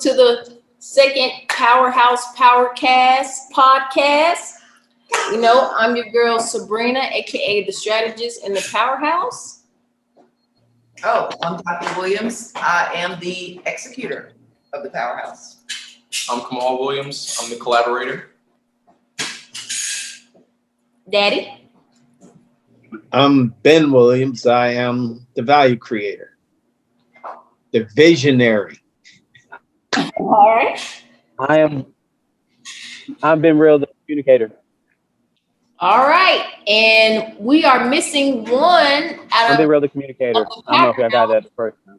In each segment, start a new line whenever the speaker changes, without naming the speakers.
to the second Powerhouse Powercast podcast. I'm your girl Sabrina, aka the strategist in the Powerhouse.
Oh, I'm Dr. Williams. I am the executor of the Powerhouse.
I'm Kamal Williams. I'm the collaborator.
Daddy.
I'm Ben Williams. I am the value creator, the visionary.
All right.
I'm Ben Real, the communicator.
All right. And we are missing one
I'm
out
Ben
of
Real, the communicator. I don't know if y'all got that the first time.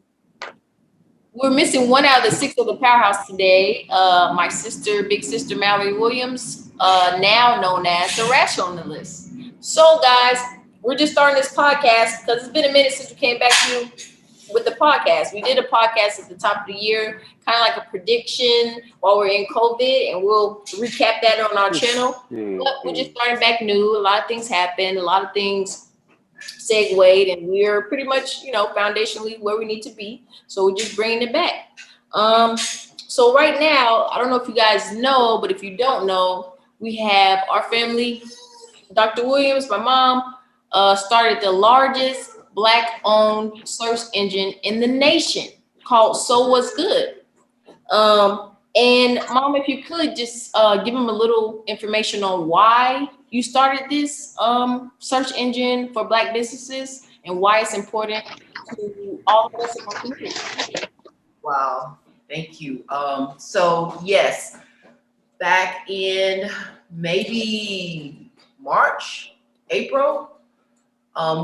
we're missing one out of the six of the Powerhouse today. My sister, big sister Mallory Williams, now known as the Rash on the list. So guys, we're just starting this podcast because it's been a minute since we came back to you with the podcast. We did a podcast at the top of the year, kind of like a prediction while we're in COVID, and we'll recap that on our channel. But we're just starting back new. A lot of things happened. A lot of things segued, and we're pretty much, foundationally where we need to be. So we're just bringing it back. So right now, I don't know if you guys know, but if you don't know, we have our family. Dr. Williams, my mom, started the largest Black-owned search engine in the nation called So What's Good. And Mom, if you could just give them a little information on why you started this search engine for Black businesses and why it's important to all of us in our community.
Wow, thank you. So yes, back in maybe March, April,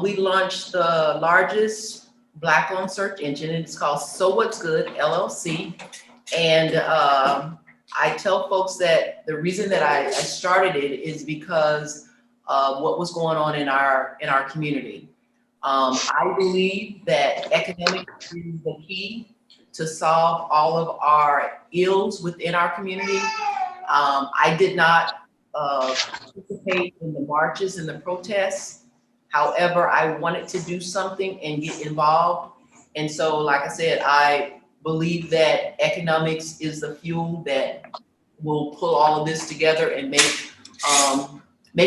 we launched the largest Black-owned search engine, and it's called So What's Good, LLC. And I tell folks that the reason that I started it is because of what was going on in our community. I believe that economics is the key to solve all of our ills within our community. I did not participate in the marches and the protests. However, I wanted to do something and get involved. And so, like I said, I believe that economics is the fuel that will pull all of this together and make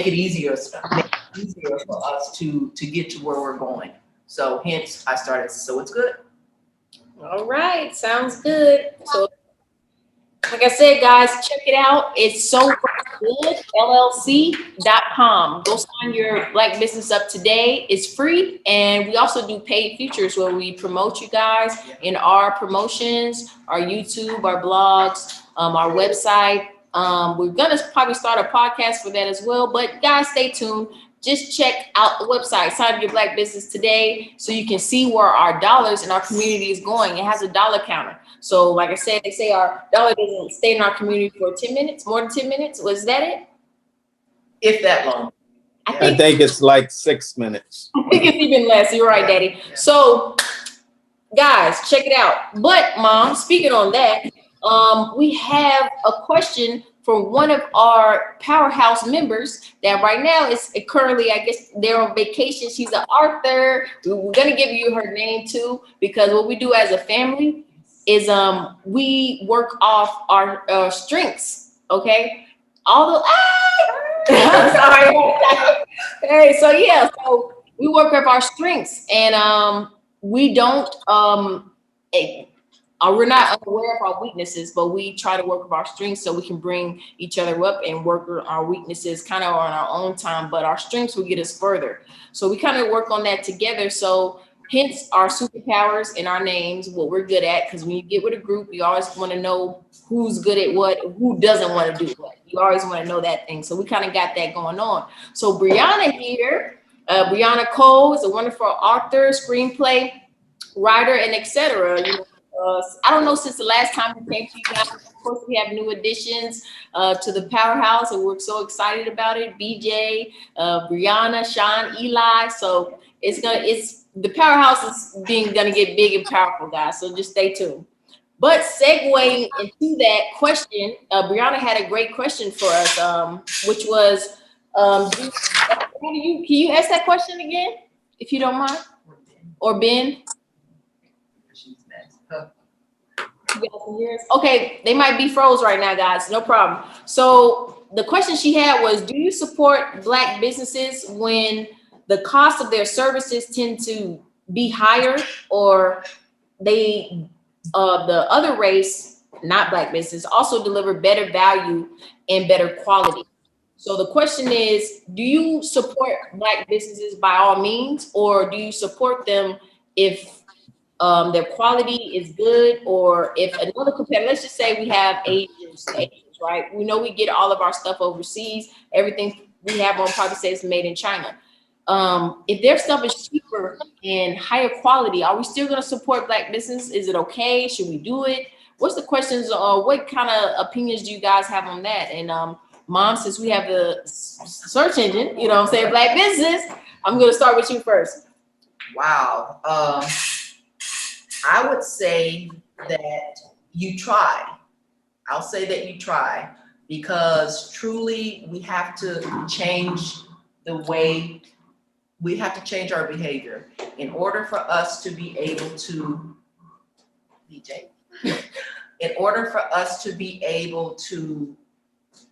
it easier for us to get to where we're going. So hence I started So It's Good.
All right, sounds good. So like I said, guys, check it out. It's SoWhat'sGoodLLC.com. Go sign your Black business up today. It's free. And we also do paid features where we promote you guys in our promotions, our YouTube, our blogs, our website. We're going to probably start a podcast for that as well. But guys, stay tuned. Just check out the website, sign up your Black business today so you can see where our dollars in our community is going. It has a dollar counter. So like I said, they say our dollar doesn't stay in our community for 10 minutes, more than 10 minutes. Was that it?
If that long.
I think it's like 6 minutes.
I think it's even less. You're right, Daddy. So guys, check it out. But Mom, speaking on that, we have a question for one of our Powerhouse members that right now is currently, I guess, they're on vacation. She's an author. We're going to give you her name too, because what we do as a family is we work off our strengths, okay? Although, I'm sorry. Hey, so we work off our strengths, and we don't, we're not aware of our weaknesses, but we try to work with our strengths so we can bring each other up and work with our weaknesses kind of on our own time, but our strengths will get us further. So we kind of work on that together. So hence our superpowers and our names, what we're good at, because when you get with a group, you always want to know who's good at what, who doesn't want to do what. You always want to know that thing. So we kind of got that going on. So Brianna here, Brianna Cole is a wonderful author, screenplay writer, and etc. I don't know, since the last time we came to you guys, of course, we have new additions to the Powerhouse, and we're so excited about it. BJ, Brianna, Sean, Eli. So the Powerhouse is gonna get big and powerful, guys. So just stay tuned. But segueing into that question, Brianna had a great question for us, which was, can you ask that question again, if you don't mind? Or Ben? you guys can hear us. Okay, they might be froze right now, guys. No problem. So the question she had was, do you support Black businesses when the cost of their services tend to be higher, or they, the other race, not Black business, also deliver better value and better quality? So the question is, do you support Black businesses by all means, or do you support them if their quality is good, or if another competitor, let's just say we have Asians, right? We know we get all of our stuff overseas. Everything we have on probably says made in China. If their stuff is cheaper and higher quality, are we still going to support Black business? Is it okay? Should we do it? What's the questions? What kind of opinions do you guys have on that? And Mom, since we have the search engine, you know what I'm saying, Black business, I'm going to start with you first.
Wow. I would say that you try. I'll say that you try, because truly we have to change the way, we have to change our behavior in order for us to be able to, DJ, in order for us to be able to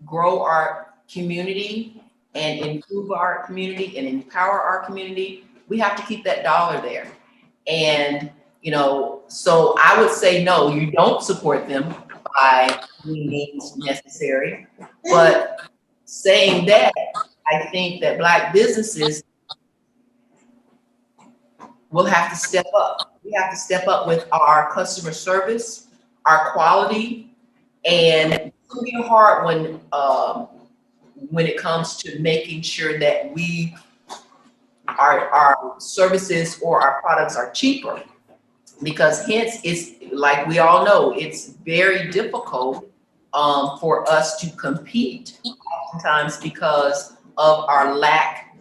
grow our community and improve our community and empower our community, we have to keep that dollar there. And, you know, so I would say, no, you don't support them by any means necessary. But saying that, I think that Black businesses will have to step up. We have to step up with our customer service, our quality, and it's gonna be hard when it comes to making sure that our services or our products are cheaper, because hence it's like we all know, it's very difficult for us to compete oftentimes because of our lack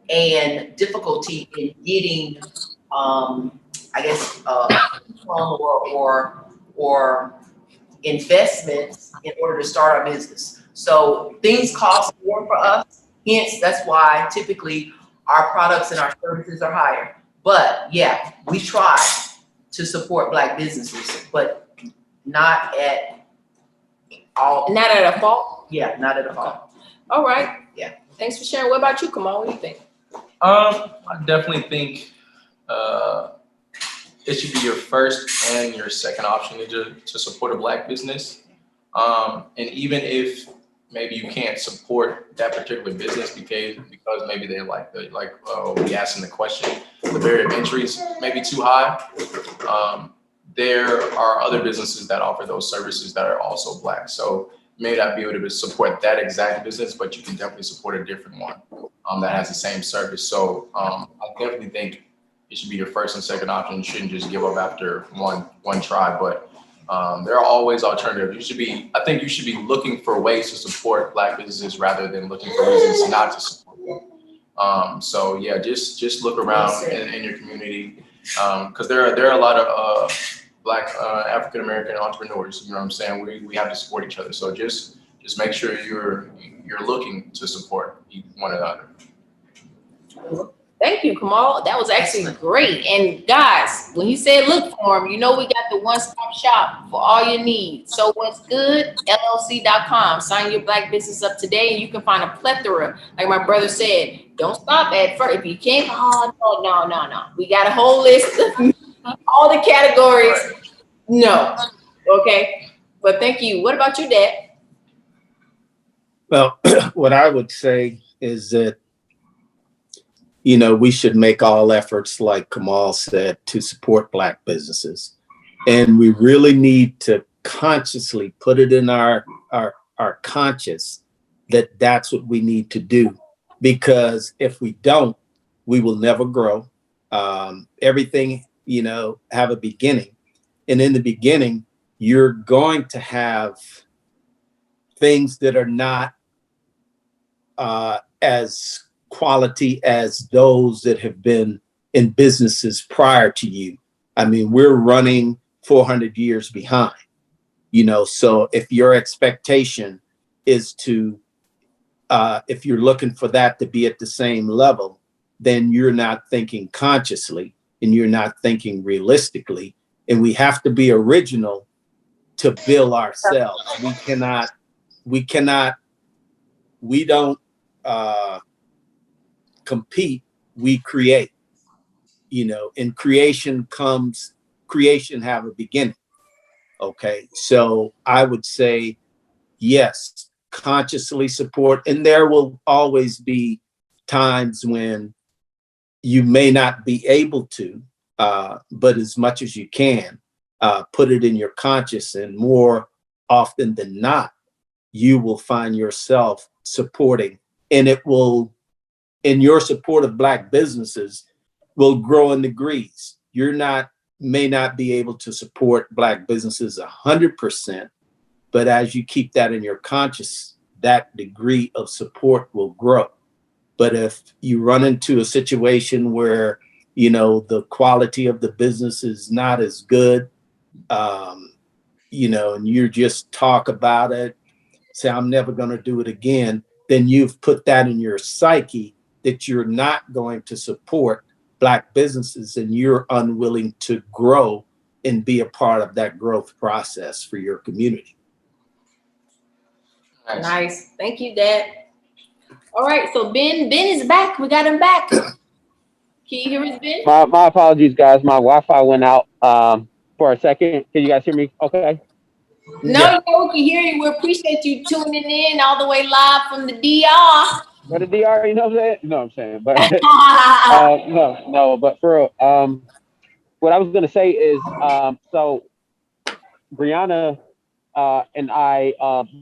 and difficulty in getting or investments in order to start our business. So things cost more for us. Hence, that's why typically our products and our services are higher. But yeah, we try to support Black businesses, but not at all.
Not at a fault?
Yeah, not at a fault.
All right.
Yeah.
Thanks for sharing. What about you, Kamal? What do you think?
I definitely think it should be your first and your second option to support a Black business. And even if maybe you can't support that particular business because maybe they we asked in the question, the barrier of entry is maybe too high. There are other businesses that offer those services that are also Black. So you may not be able to support that exact business, but you can definitely support a different one that has the same service. So I definitely think it should be your first and second option. You shouldn't just give up after one try, but there are always alternatives. I think you should be looking for ways to support Black businesses rather than looking for reasons not to support them. So yeah, just look around in your community, because there are a lot of Black African American entrepreneurs. You know what I'm saying? We have to support each other. So just make sure you're looking to support one another.
Thank you, Kamal. That was actually great. And guys, when he said look for him, you know we got the one-stop shop for all your needs. So what's good? LLC.com. Sign your Black business up today, and you can find a plethora. Like my brother said, don't stop at first. If you can't, no. We got a whole list of all the categories. No. Okay. But thank you. What about you, Dad?
Well, what I would say is that, you know, we should make all efforts, like Kamal said, to support Black businesses. And we really need to consciously put it in our conscious that that's what we need to do. Because if we don't, we will never grow. Everything, you know, have a beginning. And in the beginning, you're going to have things that are not as quality as those that have been in businesses prior to you. I mean, we're running 400 years behind, you know, so if your expectation is to, if you're looking for that to be at the same level, then you're not thinking consciously and you're not thinking realistically. And we have to be original to build ourselves. We don't compete, we create, you know, and creation have a beginning. Okay. So I would say, yes, consciously support. And there will always be times when you may not be able to, but as much as you can, put it in your conscious, and more often than not, you will find yourself supporting, and it will, in your support of Black businesses, will grow in degrees. May not be able to support Black businesses 100%, but as you keep that in your conscious, that degree of support will grow. But if you run into a situation where, you know, the quality of the business is not as good, you know, and you just talk about it, say, I'm never going to do it again, then you've put that in your psyche that you're not going to support Black businesses, and you're unwilling to grow and be a part of that growth process for your community.
Nice. Thank you, Dad. All right, so Ben is back. We got him back. Can you hear us, Ben?
My apologies, guys. My Wi-Fi went out for a second. Can you guys hear me? Okay.
No,
Yeah.
we can hear you. We appreciate you tuning in all the way live from the DR.
But the DR, you know what I'm saying? You know what I'm saying? But no. But for real, what I was gonna say is, so Brianna and I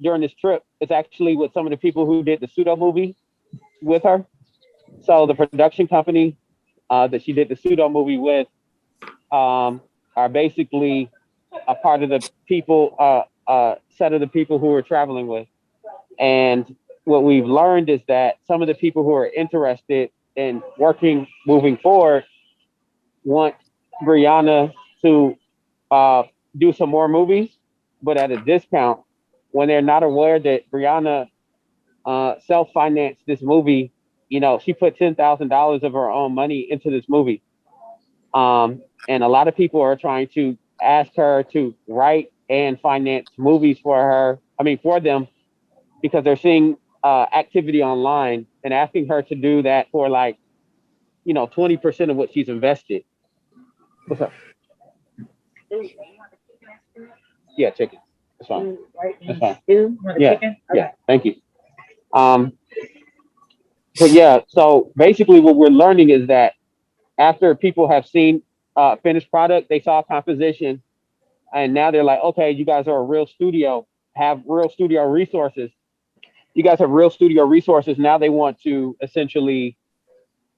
during this trip, it's actually with some of the people who did the pseudo movie with her. So the production company that she did the pseudo movie with are basically a part of the people, set of the people who we're traveling with. And what we've learned is that some of the people who are interested in working moving forward want Brianna to do some more movies, but at a discount, when they're not aware that Brianna self-financed this movie. You know, she put $10,000 of her own money into this movie. And a lot of people are trying to ask her to write and finance movies for them, because they're seeing activity online and asking her to do that for 20% of what she's invested. What's up? Yeah, chicken. That's fine. That's fine. Yeah. Yeah. Thank you. But yeah, so basically what we're learning is that after people have seen finished product, they saw composition, and now they're like, okay, you guys are a real studio, have real studio resources. You guys have real studio resources. Now they want to essentially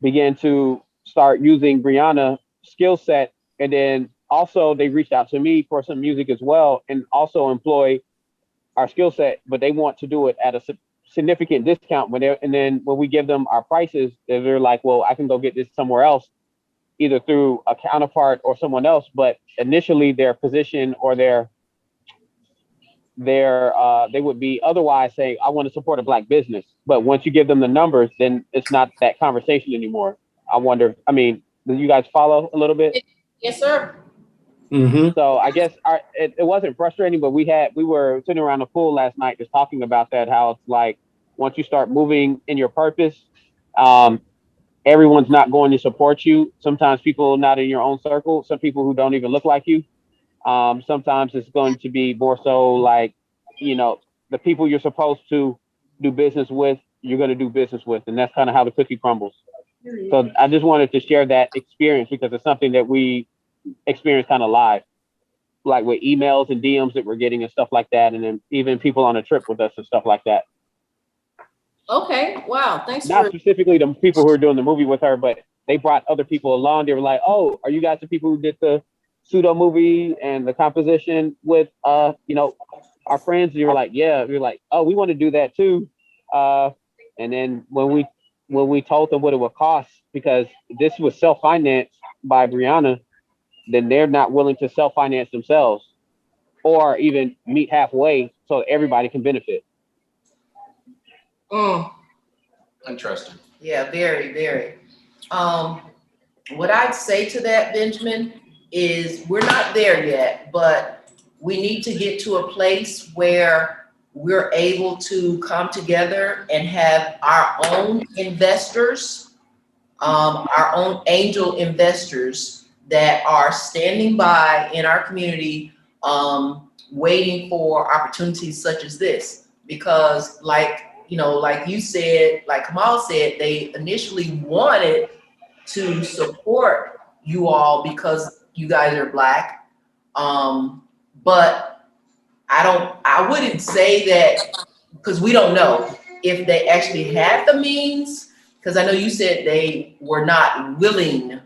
begin to start using Brianna's skill set. And then also they reached out to me for some music as well, and also employ our skill set, but they want to do it at a significant discount. And then when we give them our prices, they're like, well, I can go get this somewhere else, either through a counterpart or someone else. But initially their position or they would be otherwise saying, I want to support a Black business. But once you give them the numbers, then it's not that conversation anymore. I wonder, do you guys follow a little bit?
Yes, sir.
Mm-hmm.
So I guess it wasn't frustrating, but we were sitting around the pool last night just talking about that, how it's like, once you start moving in your purpose, everyone's not going to support you. Sometimes people not in your own circle, some people who don't even look like you. Sometimes it's going to be more so like, the people you're supposed to do business with, you're going to do business with. And that's kind of how the cookie crumbles. So I just wanted to share that experience, because it's something that we experienced kind of live, like with emails and DMs that we're getting and stuff like that. And then even people on a trip with us and stuff like that.
Okay. Wow. Thanks.
Not specifically the people who are doing the movie with her, but they brought other people along. They were like, oh, are you guys the people who did the pseudo movie and the composition with, our friends? And you were like, yeah. We were like, oh, we want to do that too. And then when we told them what it would cost, because this was self-financed by Brianna, then they're not willing to self-finance themselves or even meet halfway so everybody can benefit.
Interesting.
Yeah, very, very. What I'd say to that, Benjamin, is we're not there yet, but we need to get to a place where we're able to come together and have our own investors, our own angel investors that are standing by in our community, waiting for opportunities such as this. Because like you said, like Kamal said, they initially wanted to support you all because you guys are Black. But I wouldn't say that, because we don't know if they actually have the means, because I know you said they were not willing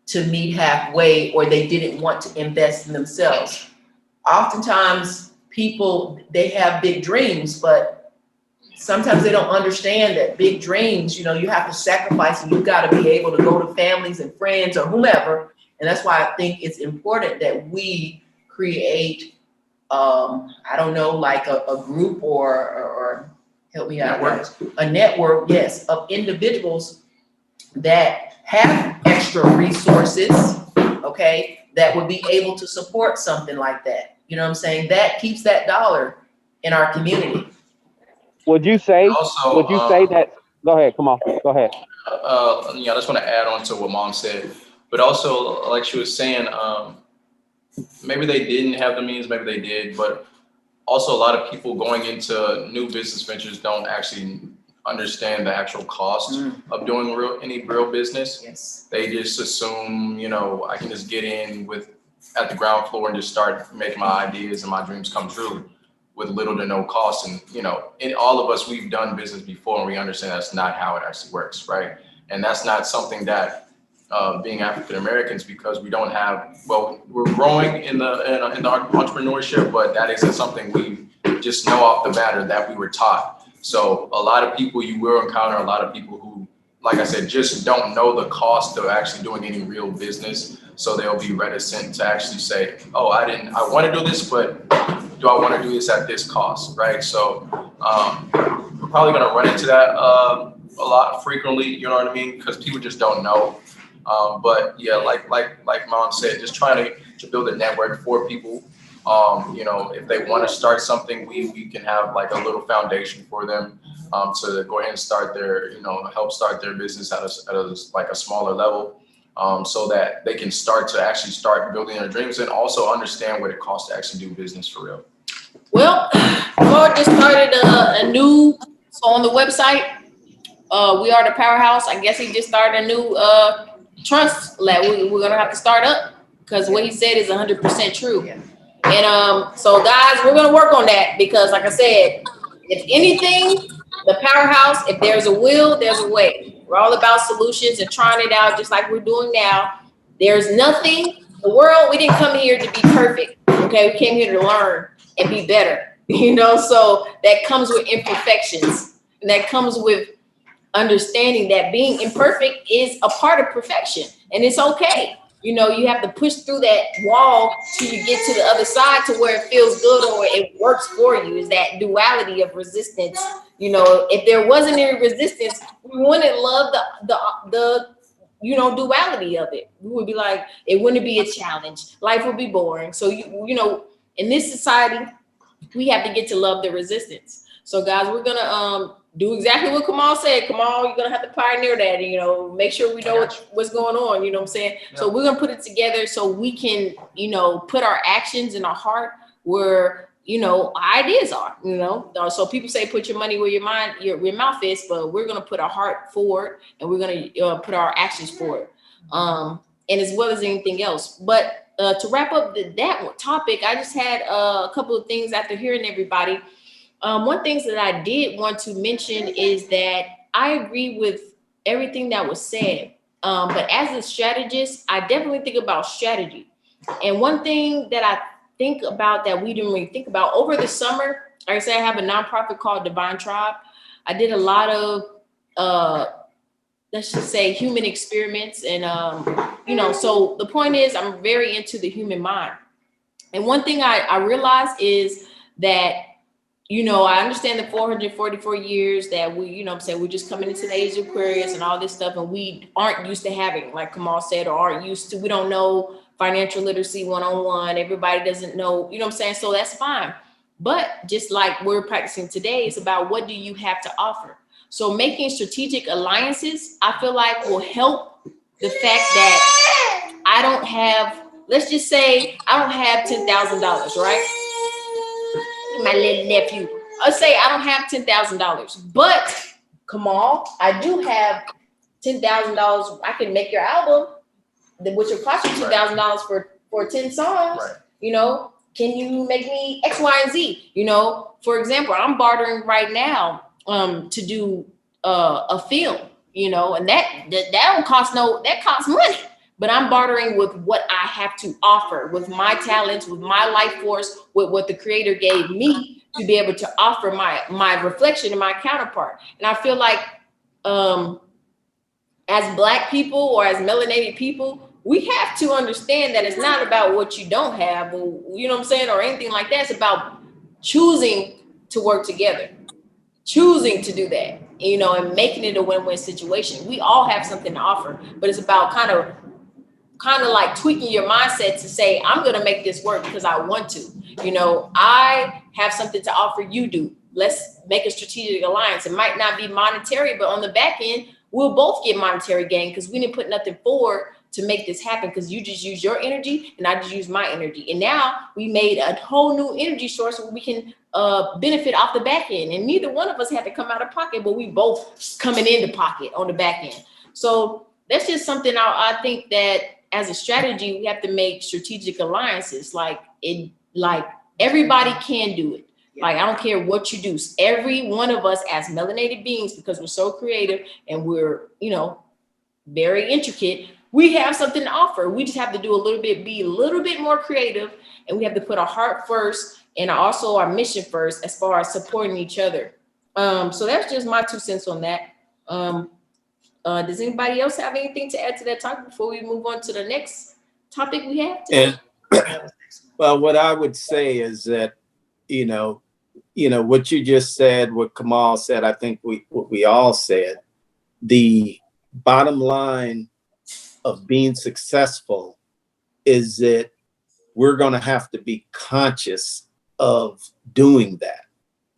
to meet halfway, or they didn't want to invest in themselves. Oftentimes people, they have big dreams, but sometimes they don't understand that big dreams, you have to sacrifice, and you got to be able to go to families and friends or whomever. And that's why I think it's important that we create, I don't know, like a group or help me out, guys, a network, yes, of individuals that have extra resources, okay, that would be able to support something like that. You know what I'm saying? That keeps that dollar in our community.
Would you say
Also,
that? Go ahead. Come on. Go ahead.
I just want to add on to what Mom said, but also, like she was saying, maybe they didn't have the means, maybe they did, but also a lot of people going into new business ventures don't actually understand the actual cost of doing any real business.
Yes.
They just assume, I can just get in at the ground floor and just start making my ideas and my dreams come true with little to no cost. And, in all of us, we've done business before, and we understand that's not how it actually works, right? And that's not something that being African Americans, because we don't have, we're growing in the entrepreneurship, but that isn't something we just know off the bat or that we were taught. So a lot of people, you will encounter a lot of people who, like I said, just don't know the cost of actually doing any real business. So they'll be reticent to actually say, oh, I want to do this, but do I want to do this at this cost, right? So we're probably going to run into that a lot frequently, you know what I mean? Because people just don't know. But yeah, like Mom said, just trying to build a network for people. If they want to start something, we can have like a little foundation for them to go ahead and start their, help start their business at a smaller level, so that they can start building their dreams and also understand what it costs to actually do business for real.
Well, Lord just started so on the website, we are the Powerhouse. I guess he just started a new trust lab. We're gonna have to start up, because what he said is 100% true.
Yeah.
And so guys, we're gonna work on that, because like I said, if anything, the Powerhouse, if there's a will, there's a way. We're all about solutions and trying it out, just like we're doing now. There's nothing, the world, we didn't come here to be perfect. Okay, we came here to learn and be better, so that comes with imperfections, and that comes with understanding that being imperfect is a part of perfection, and it's okay. You have to push through that wall till you get to the other side, to where it feels good or it works for you. Is that duality of resistance. If there wasn't any resistance, we wouldn't love the duality of it. We would be like, it wouldn't be a challenge. Life would be boring. So in this society, we have to get to love the resistance. So guys, we're gonna do exactly what Kamal said. Kamal, you're gonna have to pioneer that, make sure we know what's going on, you know what I'm saying? Yeah. So we're gonna put it together so we can, put our actions and our heart where, our ideas are, So people say, put your money where your mouth is, but we're gonna put our heart forward, and we're gonna put our actions forward. And as well as anything else. But to wrap up that topic, I just had a couple of things after hearing everybody. One thing that I did want to mention is that I agree with everything that was said. But as a strategist, I definitely think about strategy. And one thing that I think about that we didn't really think about over the summer, like I said, I have a nonprofit called Divine Tribe. I did a lot of, let's just say, human experiments. And, so the point is, I'm very into the human mind. And one thing I realized is that you know, I understand the 444 years that we, you know what I'm saying, we're just coming into the age of Aquarius and all this stuff, and we aren't used to having, like Kamal said, or aren't used to, we don't know financial literacy 101. Everybody doesn't know, you know what I'm saying? So that's fine. But just like we're practicing today, it's about what do you have to offer? So making strategic alliances, I feel like will help the fact that I don't have, let's just say I don't have $10,000, right? My little nephew. Let's say I don't have $10,000, but Kamal, I do have $10,000. I can make your album, which will cost you $2,000 for 10 songs.
Right.
You know, can you make me X, Y, and Z? You know, for example, I'm bartering right now to do a film. You know, and that don't cost that costs money. But I'm bartering with what I have to offer, with my talents, with my life force, with what the creator gave me to be able to offer my reflection and my counterpart. And I feel like as Black people or as melanated people, we have to understand that it's not about what you don't have, or, you know what I'm saying, or anything like that. It's about choosing to work together, choosing to do that, you know, and making it a win-win situation. We all have something to offer, but it's about kind of like tweaking your mindset to say, I'm going to make this work because I want to. You know, I have something to offer, you do. Let's make a strategic alliance. It might not be monetary, but on the back end, we'll both get monetary gain because we didn't put nothing forward to make this happen, because you just use your energy and I just use my energy. And now we made a whole new energy source where we can benefit off the back end. And neither one of us had to come out of pocket, but we both coming into pocket on the back end. So that's just something I think that as a strategy, we have to make strategic alliances. Like everybody can do it. Like, I don't care what you do. Every one of us as melanated beings, because we're so creative and we're, you know, very intricate, we have something to offer. We just have to be a little bit more creative, and we have to put our heart first and also our mission first as far as supporting each other. So that's just my 2 cents on that. Does anybody else have anything to add to that topic before we move on to the next topic we have today?
And well, what I would say is that, you know, what you just said, what Kamal said, I think what we all said, the bottom line of being successful is that we're going to have to be conscious of doing that.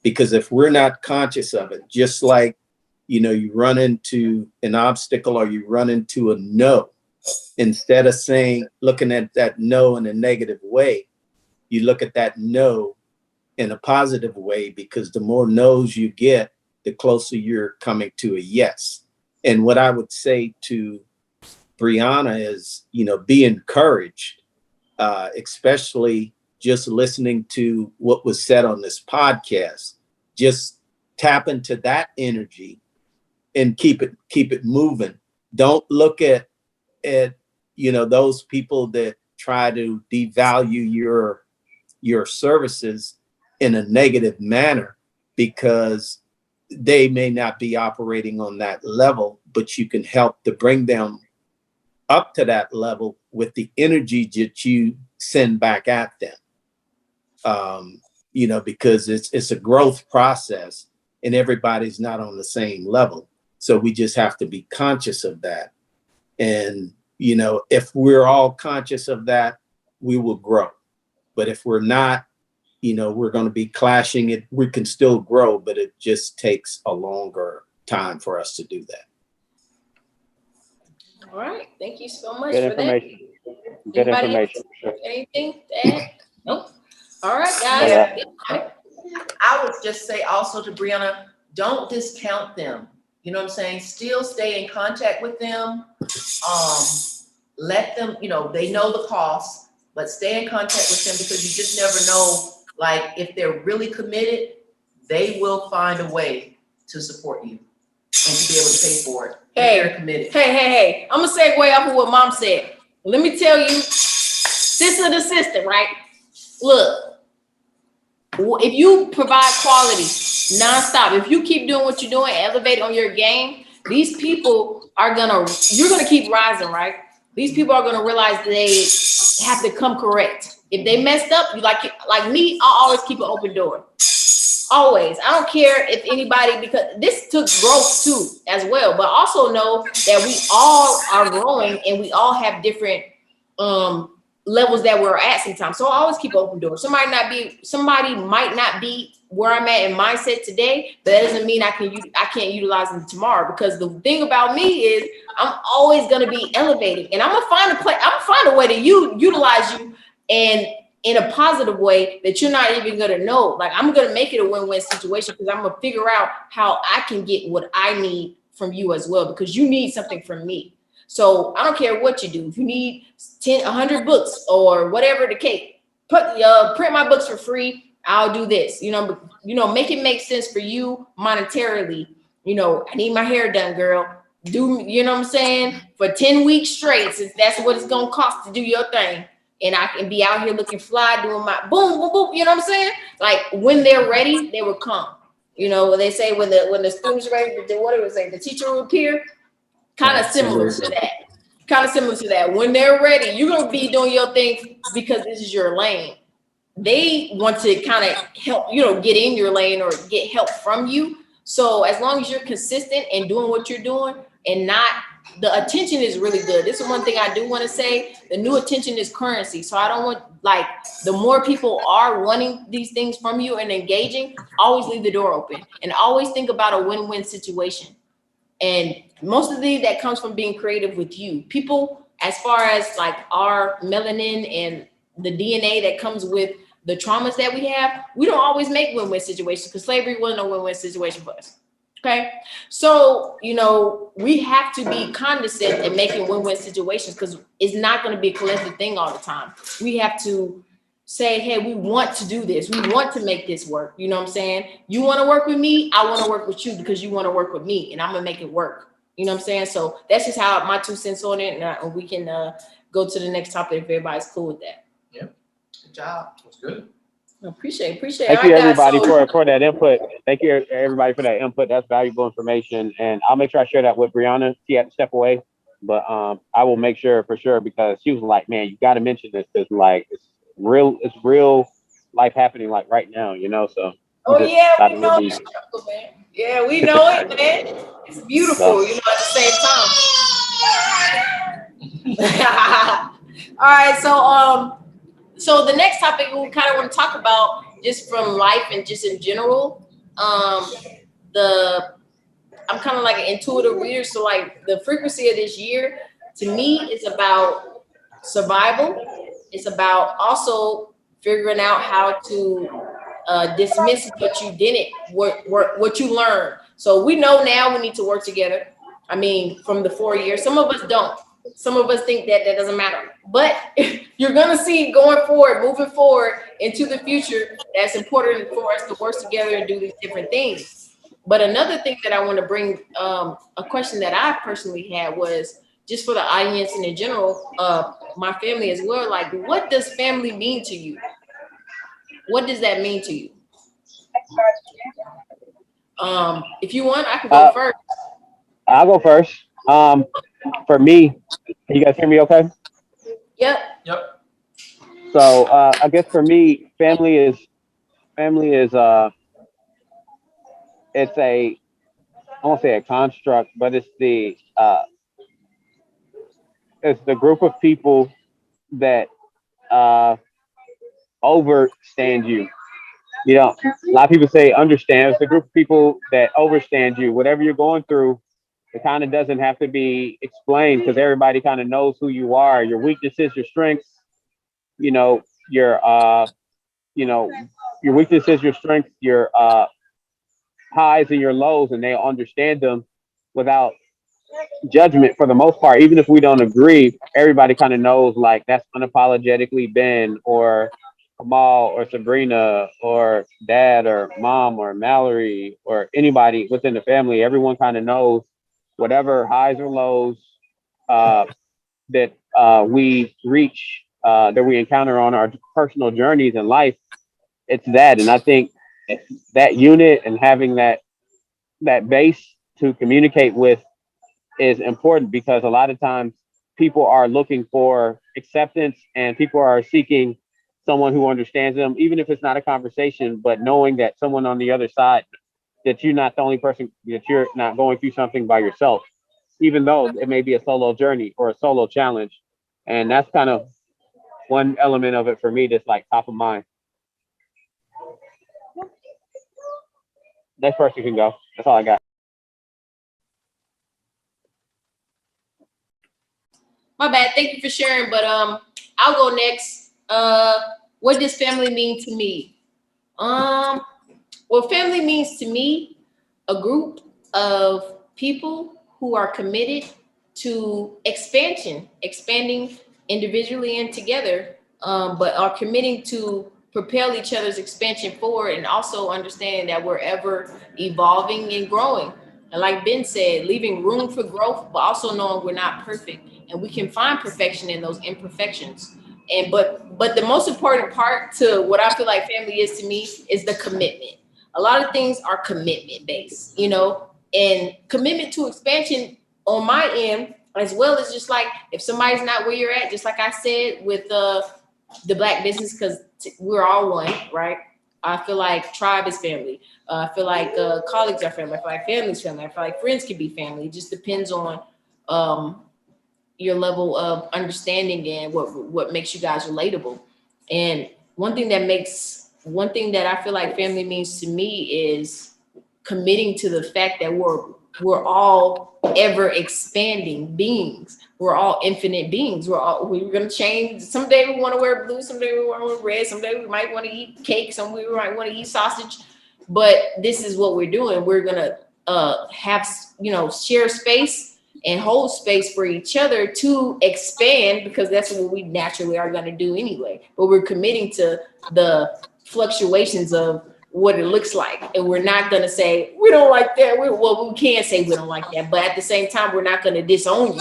Because if we're not conscious of it, just like, you know, you run into an obstacle or you run into a no, instead of looking at that no in a negative way, you look at that no in a positive way, because the more no's you get, the closer you're coming to a yes. And what I would say to Brianna is, you know, be encouraged, especially just listening to what was said on this podcast. Just tap into that energy and keep it moving. Don't look at you know, those people that try to devalue your services in a negative manner, because they may not be operating on that level, but you can help to bring them up to that level with the energy that you send back at them. You know, because it's a growth process and everybody's not on the same level. So we just have to be conscious of that. And, you know, if we're all conscious of that, we will grow. But if we're not, you know, we're going to be clashing it. We can still grow, but it just takes a longer time for us to do that.
All right. Thank you so much
Good
for
information.
that.
Good
Anybody
information.
else? Anything to add? Nope. All right, guys.
I would just say also to Brianna, don't discount them. You know what I'm saying? Still stay in contact with them. Let them, you know, they know the cost, but stay in contact with them, because you just never know, like, if they're really committed, they will find a way to support you and to be able to pay for it.
Hey,
they're committed.
Hey. I'm gonna segue off of what Mom said. Let me tell you, sister to sister, right? Look, if you provide quality nonstop, if you keep doing what you're doing, elevate on your game, these people you're gonna keep rising, right? These people are gonna realize they have to come correct. If they messed up, you like me, I'll always keep an open door. Always. I don't care if anybody, because this took growth too as well, but also know that we all are growing and we all have different levels that we're at sometimes. So I always keep open doors. Somebody might not be where I'm at in mindset today, but that doesn't mean I can't utilize them tomorrow, because the thing about me is I'm always going to be elevating, and I'm gonna find a way to utilize you, and in a positive way that you're not even gonna know. Like, I'm gonna make it a win-win situation, because I'm gonna figure out how I can get what I need from you as well, because you need something from me. So I don't care what you do. If you need 100 books or whatever the case, print my books for free. I'll do this. Make it make sense for you monetarily. I need my hair done, girl. You know what I'm saying? For 10 weeks straight, since that's what it's gonna cost to do your thing. And I can be out here looking fly, doing my boom, boom, boom. You know what I'm saying? Like, when they're ready, they will come. They say when the students are ready, what it was saying, the teacher will appear. Kind of similar to that. When they're ready, you're gonna be doing your thing because this is your lane. They want to kind of help, get in your lane or get help from you. So as long as you're consistent and doing what you're doing, and not, the attention is really good. This is one thing I do want to say. The new attention is currency. So I don't want, like, the more people are wanting these things from you and engaging, always leave the door open and always think about a win-win situation. And most of that comes from being creative with you. People, as far as like our melanin and the DNA that comes with the traumas that we have, we don't always make win-win situations, because slavery wasn't a win-win situation for us. Okay. So, we have to be condescending in making win-win situations, because it's not going to be a collective thing all the time. We have to say, hey, we want to do this. We want to make this work. You know what I'm saying? You want to work with me? I want to work with you because you want to work with me, and I'm going to make it work. You know what I'm saying? So that's just how my 2 cents on it. And we can go to the next topic if everybody's cool with that.
Yeah.
Good job.
That's good.
Appreciate it.
Thank you, everybody, for that input. Thank you, everybody, for that input. That's valuable information. And I'll make sure I share that with Brianna. She had to step away, but I will make sure for sure, because she was like, man, you got to mention this, because like it's real life happening like right now, so.
Oh yeah, we know it, man. Yeah, we know it, man. It's beautiful, at the same time. All right, so the next topic we kind of want to talk about, just from life and just in general, I'm kind of like an intuitive reader, so like the frequency of this year to me is about survival. It's about also figuring out how to dismiss what you didn't work, what you learned. So we know now we need to work together. I mean, from the 4 years, some of us don't. Some of us think that doesn't matter, but you're gonna see moving forward into the future, that's important for us to work together and do these different things. But another thing that I want to bring, a question that I personally had was just for the audience and in general, my family as well. Like, what does family mean to you? What does that mean to you? If you want, I can go first.
I'll go first. For me, can you guys hear me okay?
Yep.
So I guess for me, family is it's I won't say a construct, but it's the group of people that overstand you. A lot of people say understand. It's a group of people that overstand you. Whatever you're going through, it kind of doesn't have to be explained, because everybody kind of knows who you are, your weaknesses, your strengths, your your weaknesses, your strengths, your highs and your lows, and they understand them without judgment for the most part. Even if we don't agree, everybody kind of knows, like, that's unapologetically Ben or Kamal or Sabrina or Dad or Mom or Mallory or anybody within the family. Everyone kind of knows whatever highs or lows that we reach, that we encounter on our personal journeys in life. It's that. And I think that unit and having that base to communicate with is important, because a lot of times people are looking for acceptance and people are seeking someone who understands them, even if it's not a conversation, but knowing that someone on the other side, that you're not the only person, that you're not going through something by yourself, even though it may be a solo journey or a solo challenge. And that's kind of one element of it for me that's like top of mind. Next person can go. That's all I got.
My bad. Thank you for sharing, but I'll go next. What does family mean to me? Well, family means to me a group of people who are committed to expanding individually and together, but are committing to propel each other's expansion forward, and also understanding that we're ever evolving and growing. And like Ben said, leaving room for growth, but also knowing we're not perfect and we can find perfection in those imperfections. And but the most important part to what I feel like family is to me is the commitment. A lot of things are commitment based, and commitment to expansion on my end, as well as just like if somebody's not where you're at, just like I said with the Black business, because we're all one, right? I feel like tribe is family. I feel like colleagues are family. I feel like family is family. I feel like friends can be family. It just depends on your level of understanding and what makes you guys relatable. And one thing that I feel like family means to me is committing to the fact that we're all ever expanding beings. We're all infinite beings. We're gonna change. Someday we want to wear blue, someday we want to wear red, someday we might want to eat cake, someday we might want to eat sausage. But this is what we're doing. We're gonna have share space and hold space for each other to expand, because that's what we naturally are going to do anyway. But we're committing to the fluctuations of what it looks like. And we're not going to say, we don't like that. We can say we don't like that. But at the same time, we're not going to disown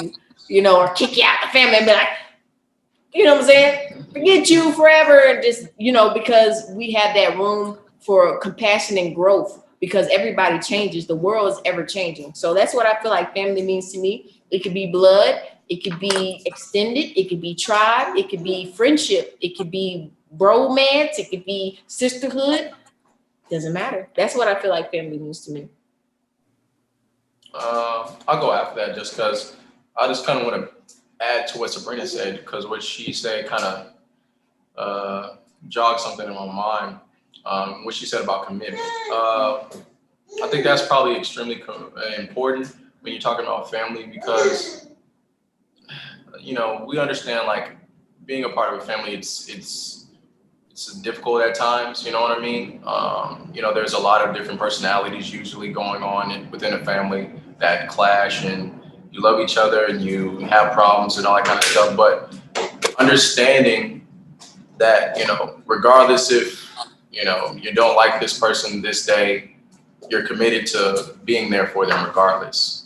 you, or kick you out the family and be like, you know what I'm saying? Forget you forever. And just, because we have that room for compassion and growth, because everybody changes. The world is ever changing. So that's what I feel like family means to me. It could be blood. It could be extended. It could be tribe. It could be friendship. It could be bromance. It could be sisterhood. Doesn't matter. That's what I feel like family means to me.
I'll go after that just because I just kind of want to add to what Sabrina said, because what she said kind of jogged something in my mind. What she said about commitment. I think that's probably extremely important when you're talking about family, because we understand like being a part of a family. It's difficult at times. You know what I mean? There's a lot of different personalities usually going on within a family that clash, and you love each other and you have problems and all that kind of stuff. But understanding that regardless if you don't like this person this day, you're committed to being there for them regardless.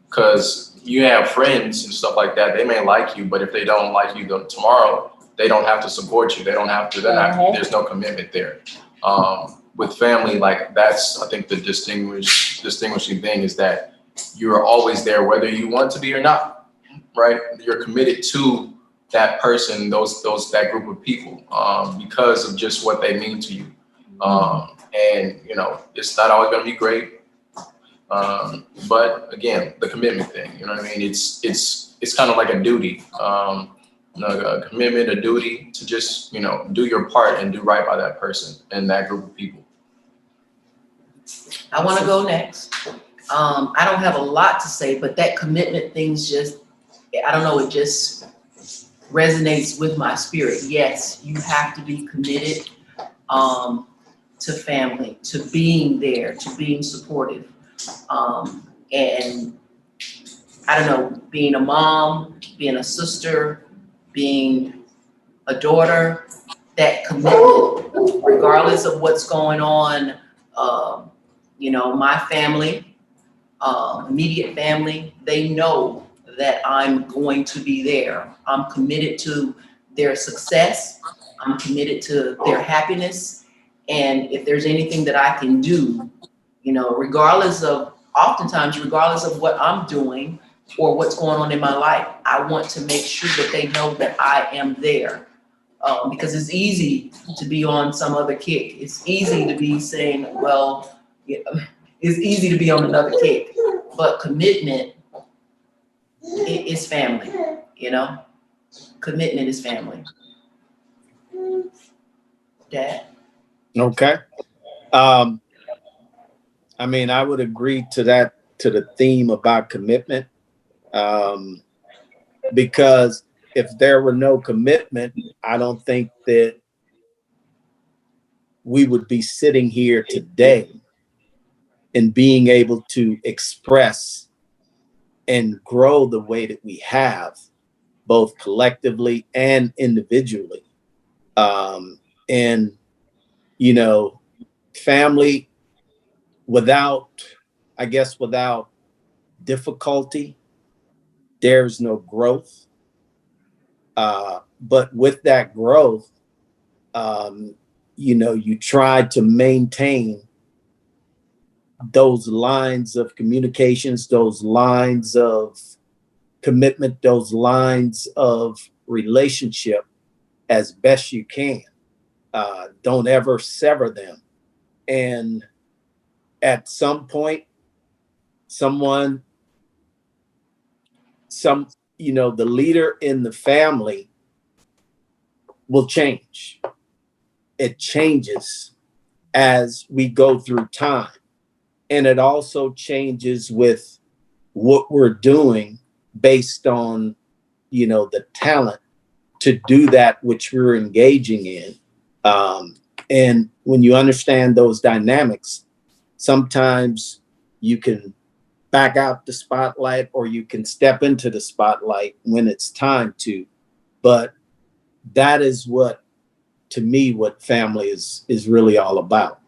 Because you have friends and stuff like that, they may like you, but if they don't like you tomorrow, they don't have to support you. They don't have to, there's no commitment there. With family, like that's, I think the distinguishing thing is that you're always there, whether you want to be or not, right? You're committed to that person, that group of people, because of just what they mean to you. And it's not always going to be great. But again, the commitment thing, you know what I mean? It's kind of like a duty, a commitment, a duty to just, do your part and do right by that person and that group of people.
I want to go next. I don't have a lot to say, but that commitment thing's just, I don't know, it just resonates with my spirit. Yes, you have to be committed to family, to being there, to being supportive. And I don't know, being a mom, being a sister, being a daughter, that commitment, regardless of what's going on, my family, immediate family, they know that I'm going to be there. I'm committed to their success. I'm committed to their happiness. And if there's anything that I can do, regardless of what I'm doing or what's going on in my life, I want to make sure that they know that I am there. because it's easy to be on some other kick. It's easy to be saying, well, yeah, it's easy to be on another kick, but commitment is family, you know? Commitment is family. Dad?
Okay. I mean, I would agree to that, to the theme about commitment. Because if there were no commitment, I don't think that we would be sitting here today and being able to express and grow the way that we have, both collectively and individually. And, you know, family without, I guess, without difficulty, there's no growth. But with that growth, you know, you try to maintain those lines of communications, those lines of commitment, those lines of relationship as best you can. Don't ever sever them. And at some point, you know, the leader in the family will change. It changes as we go through time. And it also changes with what we're doing based on, you know, the talent to do that which we're engaging in. And when you understand those dynamics, sometimes you can back out the spotlight or you can step into the spotlight when it's time to. But that is what, to me, what family is really all about.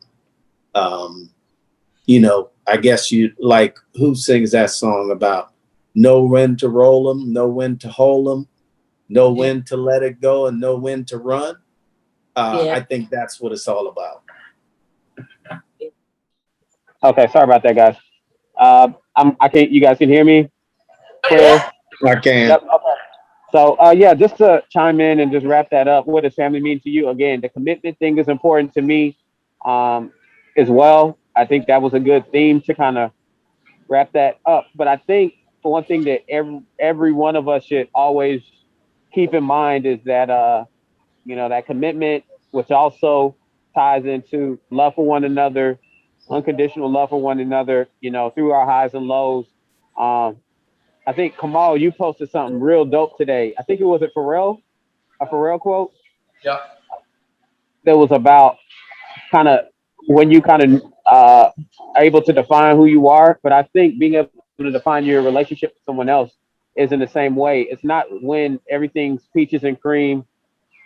You know, I guess you like, who sings that song about know when to roll them, know when to hold them, know when to let it go, and know when to run. I think that's what it's all about.
Okay, sorry about that, guys. I can't. You guys can hear me? Clear?
I can.
Yep. Okay. So, yeah, just to chime in and just wrap that up. What does family mean to you? Again, the commitment thing is important to me, as well. I think that was a good theme to kind of wrap that up. But I think for one thing that every one of us should always keep in mind is that you know, that commitment, which also ties into love for one another, unconditional love for one another, you know, through our highs and lows. I think Kamal, you posted something real dope today. I think it was a Pharrell quote.
Yeah.
That was about kind of when you kind of are able to define who you are. But I think being able to define your relationship with someone else is in the same way. It's not when everything's peaches and cream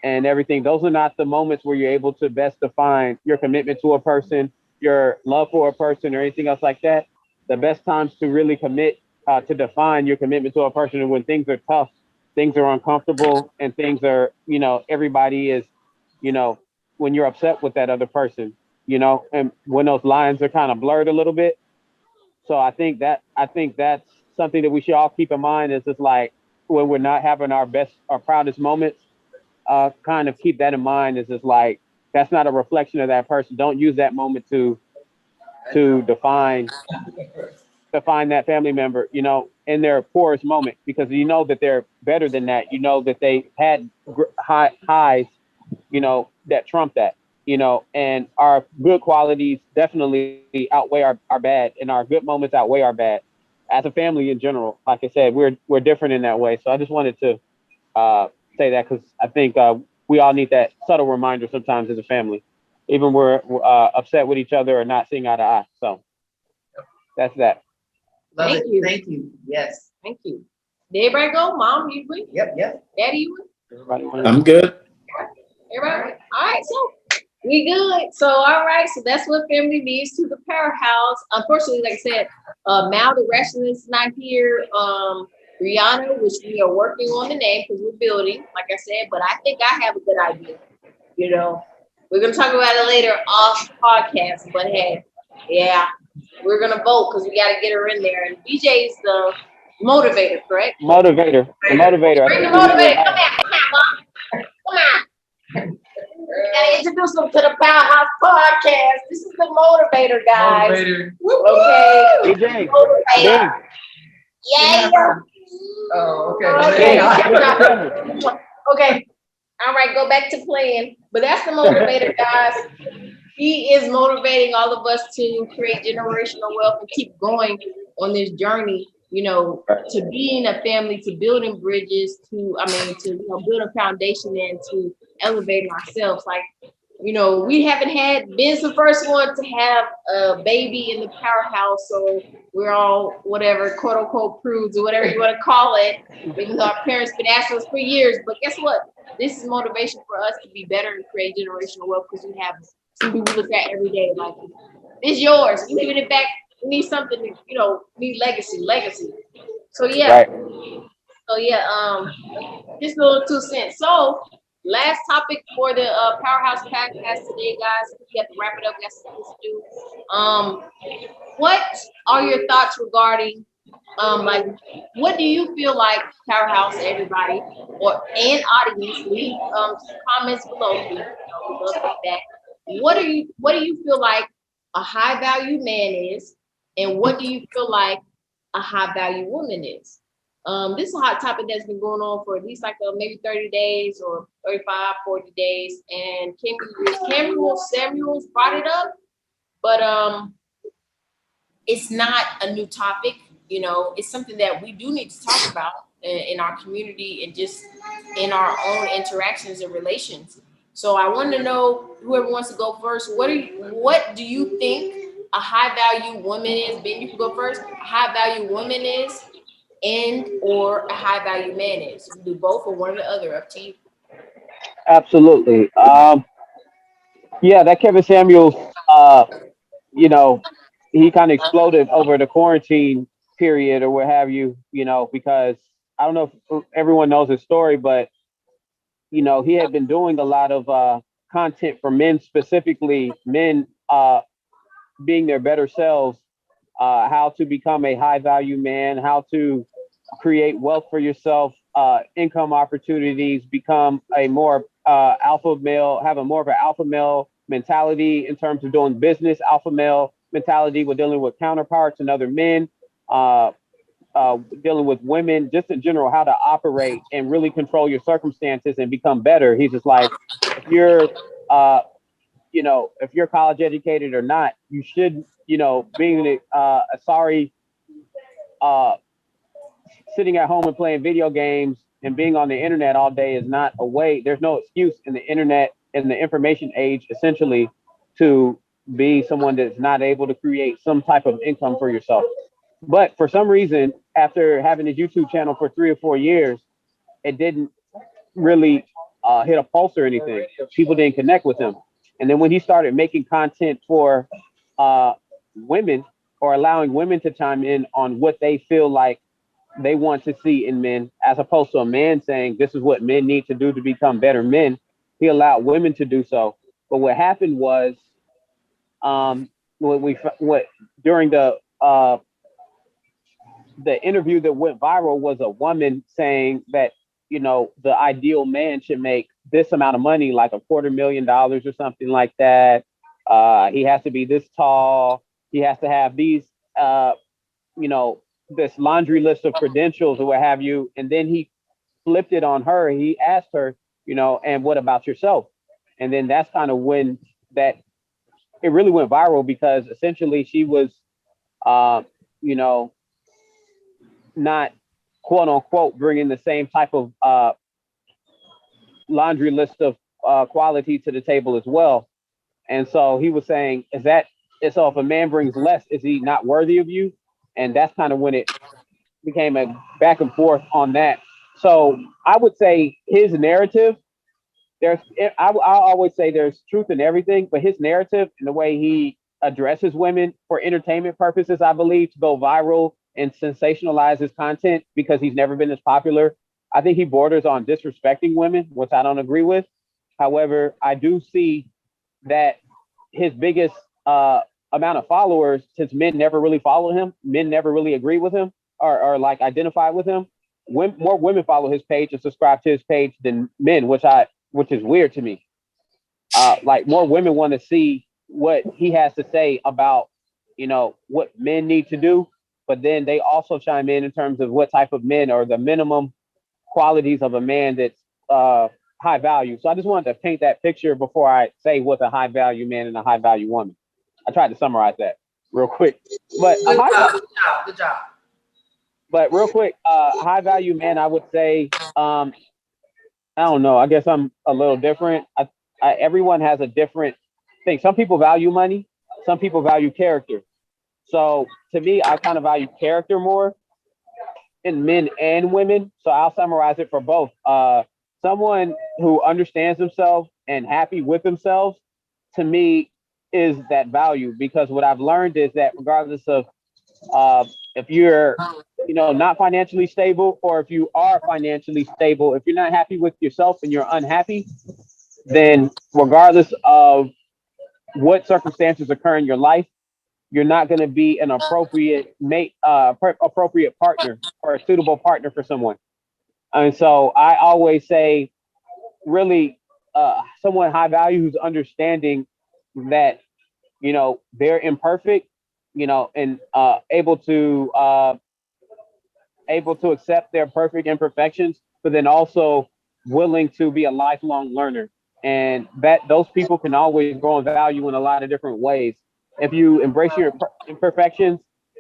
and everything. Those are not the moments where you're able to best define your commitment to a person, your love for a person, or anything else like that. The best times to really commit, to define your commitment to a person, is when things are tough, things are uncomfortable, and things are, you know, everybody is, you know, when you're upset with that other person, you know, and when those lines are kind of blurred a little bit. So I think that's something that we should all keep in mind, is just like when we're not having our best, our proudest moments, kind of keep that in mind. Is just like, that's not a reflection of that person. Don't use that moment to define that family member, you know, in their poorest moment, because you know that they're better than that. You know that they had highs, you know, that trump that, you know, and our good qualities definitely outweigh our bad, and our good moments outweigh our bad as a family in general. Like I said, we're different in that way. So I just wanted to say that, because I think we all need that subtle reminder sometimes as a family, even when we're upset with each other or not seeing eye to eye. So that's that.
Love
Thank
it.
you.
Thank you. Yes.
Thank you. Did everybody go? Mom, you agree?
Yep.
Daddy, you agree?
Everybody wanna-
I'm good.
Everybody? All right, so we good. So all right, so that's what family means to the Powerhouse. Unfortunately, like I said, Mal the rationalist is not here. Rihanna, which we are working on the name because we're building, like I said, but I think I have a good idea. You know, we're gonna talk about it later off podcast, but hey, yeah, we're gonna vote because we gotta get her in there. And BJ's the motivator, correct?
Motivator. The motivator.
Bring the motivator. Come on, Mom. Come on. Gotta introduce them to the Powerhouse podcast. This is the motivator, guys.
Motivator.
Okay.
DJ,
Motivator. Yeah.
Oh, okay.
Okay. Okay. All right, go back to playing. But that's the motivator, guys. He is motivating all of us to create generational wealth and keep going on this journey, you know, to being a family, to building bridges, to build a foundation and to elevating ourselves. Like, you know, we haven't been the first one to have a baby in the Powerhouse, so we're all whatever, quote unquote, prudes or whatever you want to call it, because our parents been asking us for years. But guess what? This is motivation for us to be better and create generational wealth, because we have something we look at every day. Like, it's yours. You leaving it back. We need something to, you know, need legacy. So yeah.
Right.
So yeah, just a little 2 cents. So last topic for the Powerhouse podcast today, guys. We have to wrap it up. We got some things to do. What are your thoughts regarding like, what do you feel like, Powerhouse, everybody, and audience, leave some comments below. We love feedback. What do you feel like a high value man is, and what do you feel like a high value woman is? This is a hot topic that's been going on for at least like maybe 30 days or 35, 40 days. And Samuels brought it up, but it's not a new topic. You know, it's something that we do need to talk about in our community and just in our own interactions and relations. So I want to know, whoever wants to go first, what do you think a high value woman is? Ben, you can go first. A high value woman is, and or a high value man is. You can do both or one or the other, up to you.
absolutely. Yeah, that Kevin Samuels, you know, he kind of exploded over the quarantine period or what have you, you know, because I don't know if everyone knows his story, but you know, he had been doing a lot of content for men, specifically men being their better selves, how to become a high value man, how to create wealth for yourself, income opportunities, become a more alpha male, have a more of an alpha male mentality in terms of doing business, alpha male mentality with dealing with counterparts and other men, dealing with women, just in general, how to operate and really control your circumstances and become better. He's just like, if you're, you know, if you're college educated or not, you should, you know, being a sorry, sitting at home and playing video games and being on the internet all day is not a way. There's no excuse in the internet and the information age, essentially, to be someone that's not able to create some type of income for yourself. But for some reason, after having his YouTube channel for 3 or 4 years, it didn't really hit a pulse or anything. People didn't connect with him. And then when he started making content for women, or allowing women to chime in on what they feel like they want to see in men, as opposed to a man saying this is what men need to do to become better men, he allowed women to do so. But what happened was, during the interview that went viral was a woman saying that, you know, the ideal man should make this amount of money, like $250,000 or something like that. He has to be this tall. He has to have these, you know, this laundry list of credentials or what have you. And then he flipped it on her. He asked her, you know, and what about yourself? And then that's kind of when that it really went viral, because essentially she was, you know, not quote unquote bringing the same type of laundry list of quality to the table as well. And so he was saying, so if a man brings less, is he not worthy of you? And that's kind of when it became a back and forth on that. So I would say his narrative, I always say there's truth in everything, but his narrative and the way he addresses women for entertainment purposes, I believe, to go viral and sensationalize his content because he's never been as popular. I think he borders on disrespecting women, which I don't agree with. However, I do see that his biggest amount of followers, since men never really follow him, men never really agree with him or like identify with him. More women follow his page and subscribe to his page than men, which I which is weird to me. Like more women want to see what he has to say about, what men need to do, but then they also chime in terms of what type of men or the minimum qualities of a man that's high value. So I just wanted to paint that picture before I say what's a high value man and a high value woman. I tried to summarize that real quick, but
Good job.
but real quick, high value man, I would say, I don't know. I guess I'm a little different. Everyone has a different thing. Some people value money. Some people value character. So to me, I kind of value character more in men and women. So I'll summarize it for both. Someone who understands themselves and happy with themselves, to me, is that value. Because what I've learned is that regardless of if you're not financially stable, or if you are financially stable, if you're not happy with yourself and you're unhappy, then regardless of what circumstances occur in your life, you're not going to be an appropriate mate, appropriate partner, or a suitable partner for someone. And so I always say, really, someone high value who's understanding that, they're imperfect, and able to accept their perfect imperfections, but then also willing to be a lifelong learner. And that those people can always grow in value in a lot of different ways. If you embrace your imperfections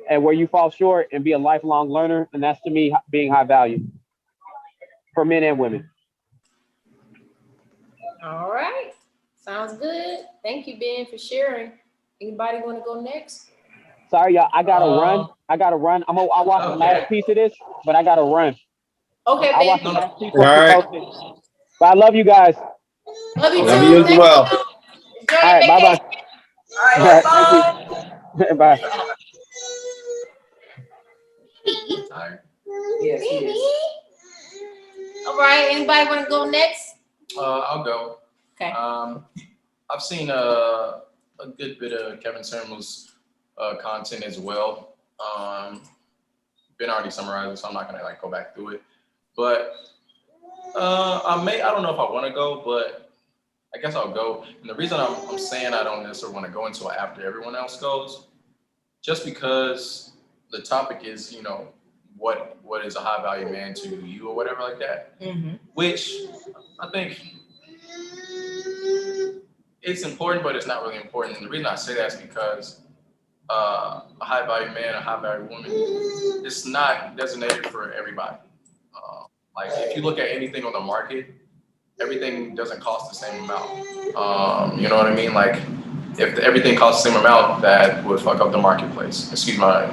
and where you fall short and be a lifelong learner, and that's to me being high value for men and women.
All right. Sounds good. Thank you, Ben, for sharing. Anybody want to go next?
Sorry, y'all. I gotta run. I'll watch the last piece of this, but I gotta run.
Okay,
I'll watch
Ben.
the last piece.
All right.
But I love you guys.
Love you
Love
too.
you as
Thank
well.
you. Enjoy
All right,
your
bye
vacation.
bye.
All right, bye.
Bye.
Tired.
Yes, he is.
All right. Anybody want to go next?
I'll go.
Okay.
I've seen a good bit of Kevin Samuels content as well. Ben already summarized it, so I'm not gonna go back through it. But I don't know if I want to go, but I guess I'll go. And the reason I'm saying I don't necessarily want to go until after everyone else goes, just because the topic is, what is a high value man to you or whatever like that, which I think it's important, but it's not really important. And the reason I say that is because a high value man, a high value woman, it's not designated for everybody. If you look at anything on the market, everything doesn't cost the same amount. You know what I mean? If everything costs the same amount, that would fuck up the marketplace. Excuse my,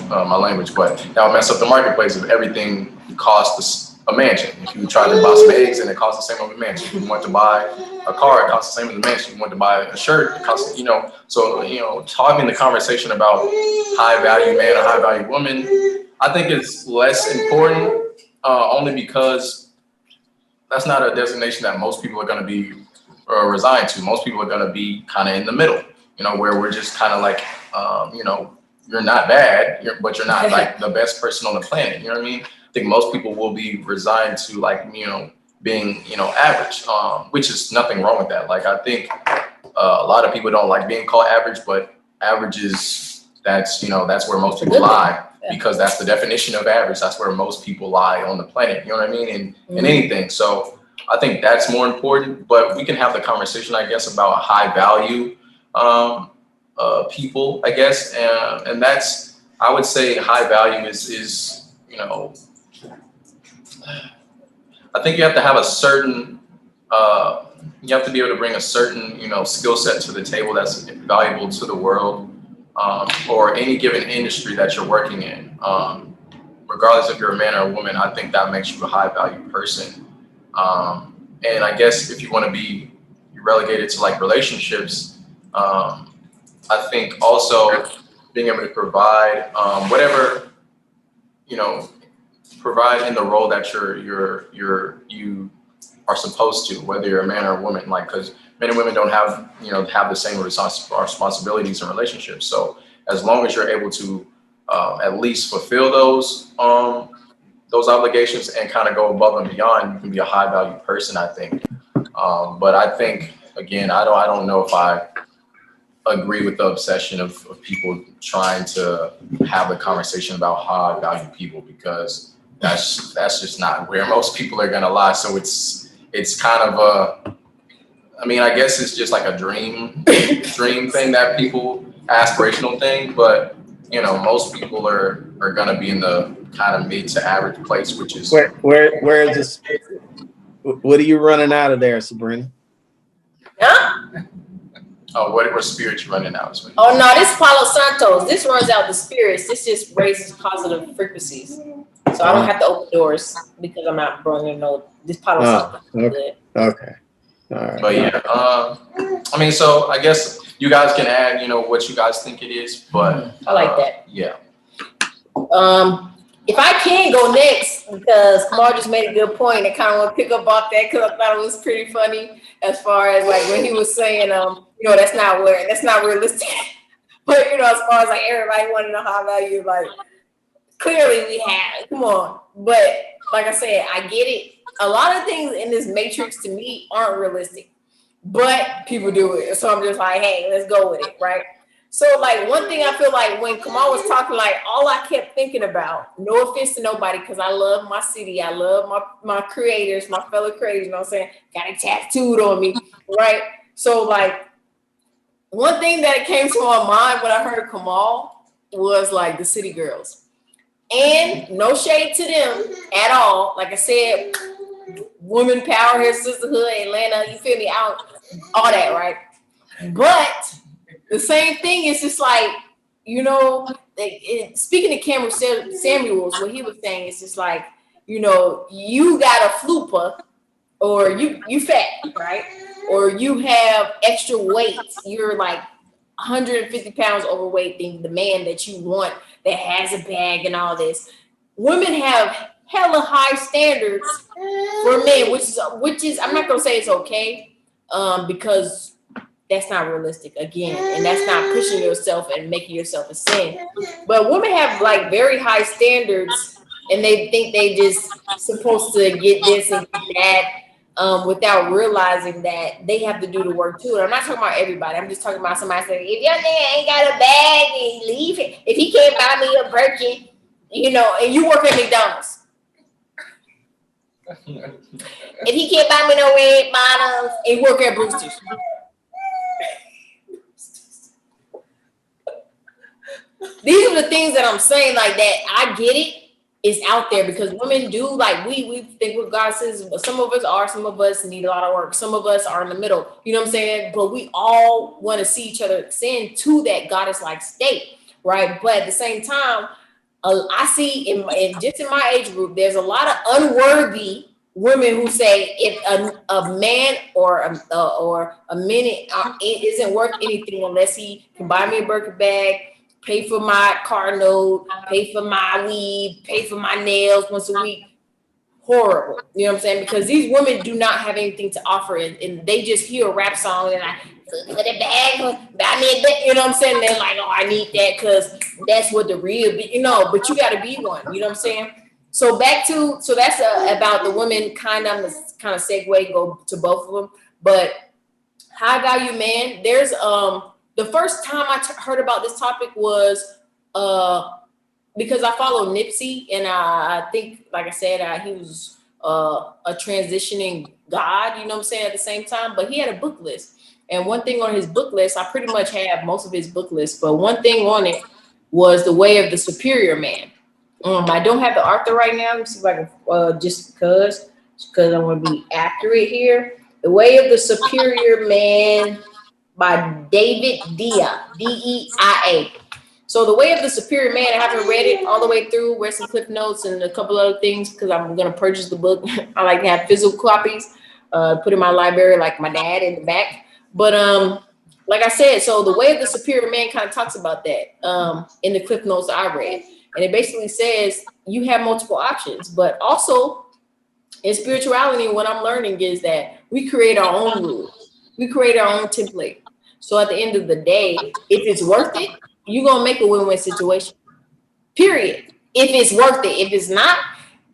my language, but that would mess up the marketplace if everything costs a mansion. If you try to buy some eggs and it costs the same as a mansion. If you want to buy a car, it costs the same as a mansion. If you want to buy a shirt, it costs, So, talking the conversation about high value man or high value woman, I think it's less important, only because that's not a designation that most people are going to be resigned to. Most people are going to be kind of in the middle, where we're just kind of you're not bad, but you're not the best person on the planet. You know what I mean? I think most people will be resigned to being, average, which is nothing wrong with that. I think a lot of people don't like being called average, but average is, that's where most people lie, because that's the definition of average. That's where most people lie on the planet. You know what I mean? In anything. So I think that's more important, but we can have the conversation, I guess, about high value people, I guess. And that's, I would say high value is I think you have to have a certain, you have to be able to bring a certain, skill set to the table that's valuable to the world, or any given industry that you're working in. Regardless if you're a man or a woman, I think that makes you a high value person. And I guess if you want to be relegated to relationships, I think also being able to provide whatever, provide in the role that you are supposed to, whether you're a man or a woman, because men and women don't have, have the same responsibilities in relationships. So as long as you're able to at least fulfill those obligations and kind of go above and beyond, you can be a high value person, I think. But I think, again, I don't know if I agree with the obsession of people trying to have a conversation about how I value people, because that's just not where most people are gonna lie. So it's kind of I mean, I guess it's just like a dream thing that people, aspirational thing, but you know, most people are gonna be in the kind of mid to average place, which is
Where is this? What are you running out of there, Sabrina?
Huh?
oh, what spirit you running out?
Oh no, this Palo Santos. This runs out the spirits. This just raises positive frequencies. So I don't have to open doors because I'm not bringing no. This Palo Santos is good.
Okay. All right.
But yeah, I mean, so I guess you guys can add, you know, what you guys think it is, but
I like that.
Yeah.
If I can go next, because Kamal just made a good point, I kind of want to pick up off that because I thought it was pretty funny as far as like when he was saying, you know, that's not realistic. But you know, as far as like everybody want to know how I value, like clearly we have, come on. But like I said, I get it. A lot of things in this matrix to me aren't realistic, but people do it. So I'm just like, hey, let's go with it, right? So like one thing I feel like when Kamal was talking, like all I kept thinking about, no offense to nobody, because I love my city, I love my creators, my fellow creators, you know what I'm saying? Got it tattooed on me, right? So like one thing that came to my mind when I heard Kamal was like the city girls. And no shade to them at all. Like I said, woman power here, sisterhood, Atlanta, you feel me, out, all that, right? But the same thing is just like, you know, speaking to Cameron Samuels, what he was saying is just like, you know, you got a flupa, or you fat, right? Or you have extra weight. You're like 150 pounds overweight, than the man that you want that has a bag and all this. Women have hella high standards for men, which is I'm not gonna say it's okay, because that's not realistic again, and that's not pushing yourself and making yourself a sin. But women have like very high standards, and they think they just supposed to get this and get that, without realizing that they have to do the work too. And I'm not talking about everybody. I'm just talking about somebody saying, if your nigga ain't got a bag, then leave it. If he can't buy me a Birkin, you know, and you work at McDonald's. If he can't buy me no red bottoms and work at Brewster's. These are the things that I'm saying, like that I get it, is out there, because women do, like we think what God says, some of us need a lot of work, some of us are in the middle, you know what I'm saying? But we all want to see each other ascend to that goddess-like state, right? But at the same time, I see just in my age group, there's a lot of unworthy women who say if a man or a minute it isn't worth anything unless he can buy me a Birkin bag, pay for my car note, pay for my weed, pay for my nails once a week. Horrible. You know what I'm saying? Because these women do not have anything to offer, and they just hear a rap song and like, put a bag, buy me a bag, you know what I'm saying? They're like, oh, I need that because that's what the real, you know, but you got to be one, you know what I'm saying? So so that's about the women, kind of segue, go to both of them. But high value man, there's, the first time I heard about this topic was because I follow Nipsey, and I think, like I said, he was a transitioning God, you know what I'm saying, at the same time, but he had a book list. And one thing on his book list, I pretty much have most of his book list, but one thing on it was The Way of the Superior Man. I don't have the author right now. Let me see if I can, just because I want to be accurate here. The Way of the Superior Man by David Deia, D-E-I-A. So The Way of the Superior Man, I haven't read it all the way through, read some clip notes and a couple other things because I'm going to purchase the book. I like to have physical copies, put in my library like my dad in the back. But like I said, so The Way of the Superior Man kind of talks about that in the clip notes I read. And it basically says you have multiple options, but also in spirituality, what I'm learning is that we create our own rules. We create our own template. So at the end of the day, if it's worth it, you're going to make a win-win situation, period. If it's worth it. If it's not,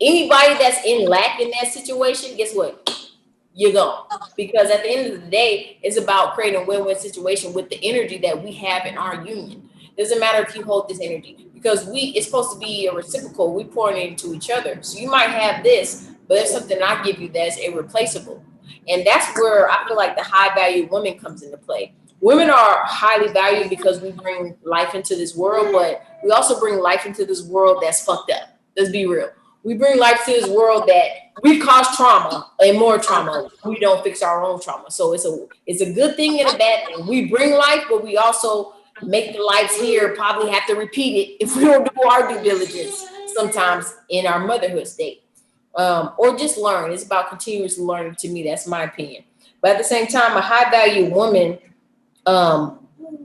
anybody that's in lack in that situation, guess what? you're gone. Because at the end of the day, it's about creating a win-win situation with the energy that we have in our union. Doesn't matter if you hold this energy, because it's supposed to be a reciprocal. We pouring it into each other. So you might have this, but there's something I give you that's irreplaceable. And that's where I feel like the high value woman comes into play. Women are highly valued because we bring life into this world, but we also bring life into this world that's fucked up. Let's be real. We bring life to this world that we cause trauma and more trauma. We don't fix our own trauma. So it's a good thing and a bad thing. We bring life, but we also make the lives here probably have to repeat it if we don't do our due diligence sometimes in our motherhood state. Or just learn. It's about continuous learning to me. That's my opinion. But at the same time, a high value woman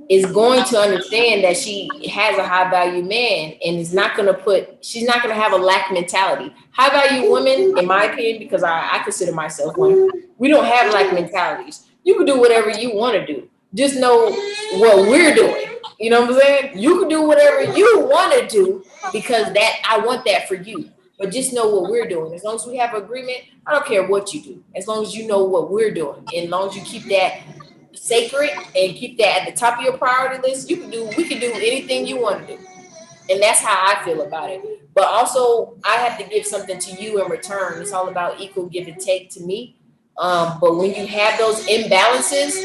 is going to understand that she has a high value man and she's not going to have a lack mentality. High value women, in my opinion, because I consider myself one, we don't have lack mentalities. You can do whatever you want to do. Just know what we're doing. You know what I'm saying? You can do whatever you want to do because I want that for you. But just know what we're doing. As long as we have agreement, I don't care what you do. As long as you know what we're doing. And as long as you keep that sacred and keep that at the top of your priority list, we can do anything you want to do. And that's how I feel about it. But also, I have to give something to you in return. It's all about equal give and take to me. But when you have those imbalances,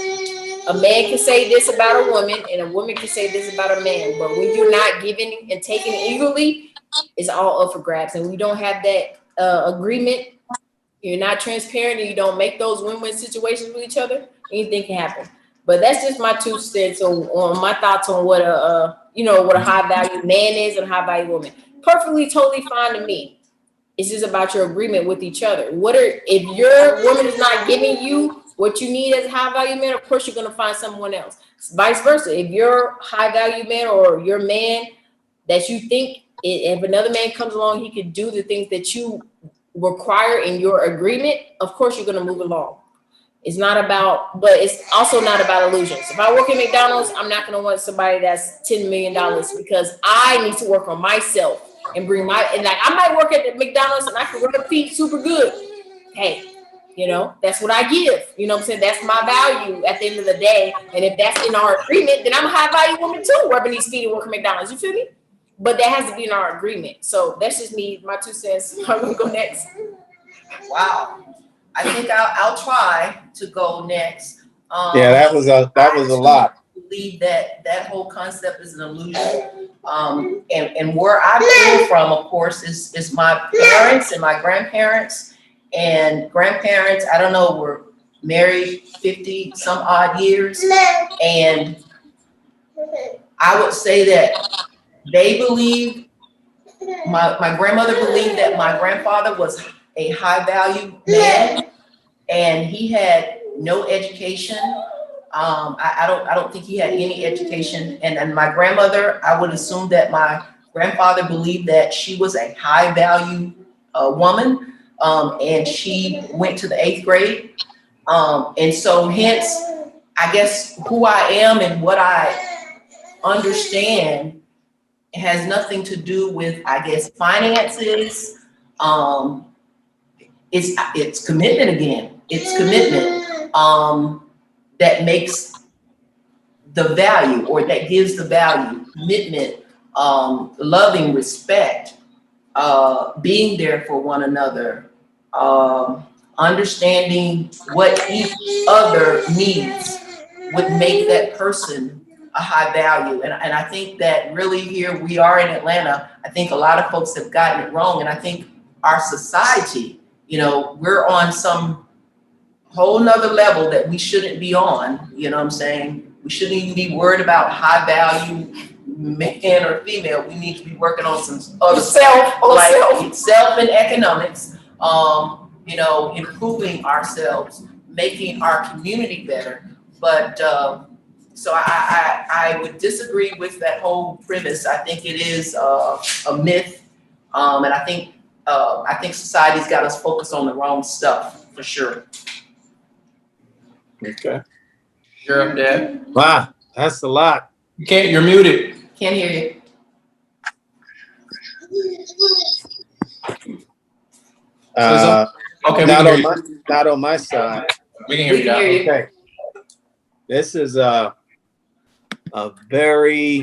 a man can say this about a woman and a woman can say this about a man. But when you're not giving and taking equally, it's all up for grabs. And we don't have that agreement. You're not transparent and you don't make those win-win situations with each other, anything can happen. But that's just my 2 cents on my thoughts on what a high value man is and a high value woman. Perfectly, totally fine to me. It's just about your agreement with each other. If your woman is not giving you what you need as a high value man, of course you're going to find someone else. Vice versa. If your high value man or your man that you think if another man comes along, he could do the things that you require in your agreement, of course you're going to move along. It's also not about illusions. If I work at McDonald's, I'm not going to want somebody that's $10 million because I need to work on myself and I might work at the McDonald's and I can run the feet super good. Hey, that's what I give. You know what I'm saying? That's my value at the end of the day. And if that's in our agreement, then I'm a high value woman too, rubbing these feet and working at McDonald's. You feel me? But that has to be in our agreement. So that's just me, my 2 cents. I'm going to go next.
Wow. I think I'll try to go next.
Yeah, that was a lot.
I believe that whole concept is an illusion. And where I came from, of course, is my parents and my grandparents. And grandparents, I don't know, were married 50 some odd years. And I would say that they believed, my grandmother believed that my grandfather was a high value man and he had no education. I don't think he had any education. And my grandmother, I would assume that my grandfather believed that she was a high value woman. And she went to the 8th grade. And so hence, I guess who I am and what I understand has nothing to do with, I guess, finances. It's commitment again. It's commitment that makes the value, or that gives the value, commitment, loving, respect, being there for one another, understanding what each other needs would make that person a high value. And I think that really here we are in Atlanta, I think a lot of folks have gotten it wrong. And I think our society, we're on some whole nother level that we shouldn't be on. You know what I'm saying? We shouldn't even be worried about high value man or female. We need to be working on some other self and economics, improving ourselves, making our community better. But so I would disagree with that whole premise. I think it is a myth, and I think society's got us focused on the wrong stuff for sure.
Okay.
You're up, Dad.
Wow, that's a lot.
You're muted.
Can't hear you.
Okay, we
Not
can
on
hear
my,
you.
not on my side.
We can hear you now.
Okay. This is a very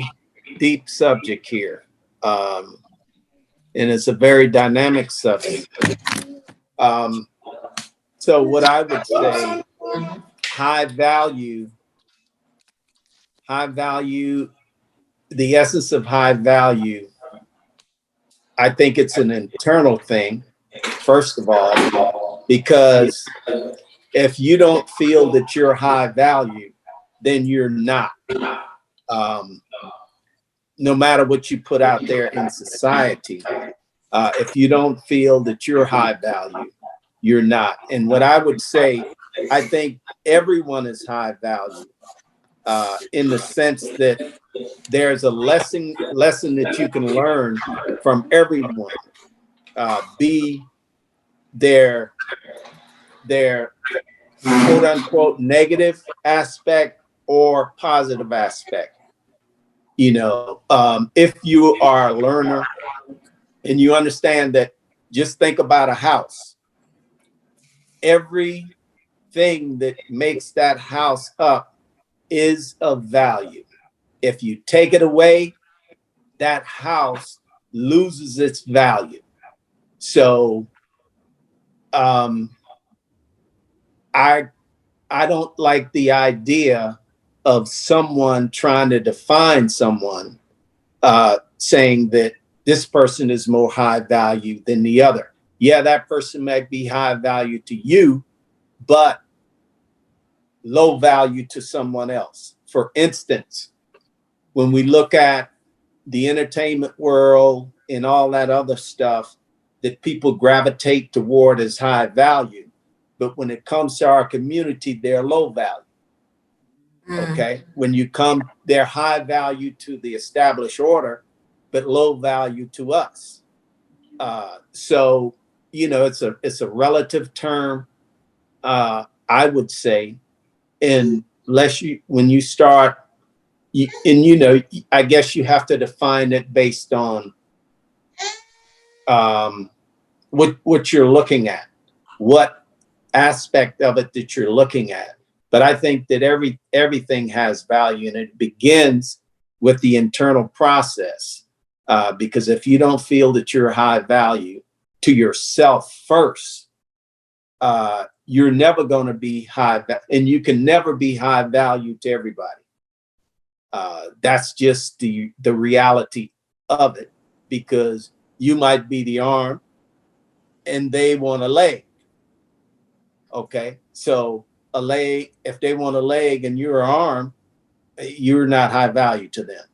deep subject here. And it's a very dynamic subject. So what I would say, high value, the essence of high value, I think it's an internal thing, first of all, because if you don't feel that you're high value, then you're not. No matter what you put out there in society, if you don't feel that you're high value, you're not. And what I would say, I think everyone is high value in the sense that there's a lesson that you can learn from everyone, be their quote unquote negative aspect or positive aspect. You know, if you are a learner and you understand that, just think about a house. Everything that makes that house up is of value. If you take it away, that house loses its value. So I don't like the idea of someone trying to define someone, saying that this person is more high value than the other. Yeah, that person might be high value to you, but low value to someone else. For instance, when we look at the entertainment world and all that other stuff that people gravitate toward as high value, but when it comes to our community, they're low value. Okay. When you come, they're high value to the established order, but low value to us. So, you know, it's a relative term, I would say, unless when you start, I guess you have to define it based on what you're looking at, what aspect of it that you're looking at. But I think that everything has value, and it begins with the internal process. Because if you don't feel that you're high value to yourself first, you're never going to be and you can never be high value to everybody. That's just the reality of it, because you might be the arm and they want a leg. Okay, so a leg, if they want a leg and you're an arm, you're not high value to them.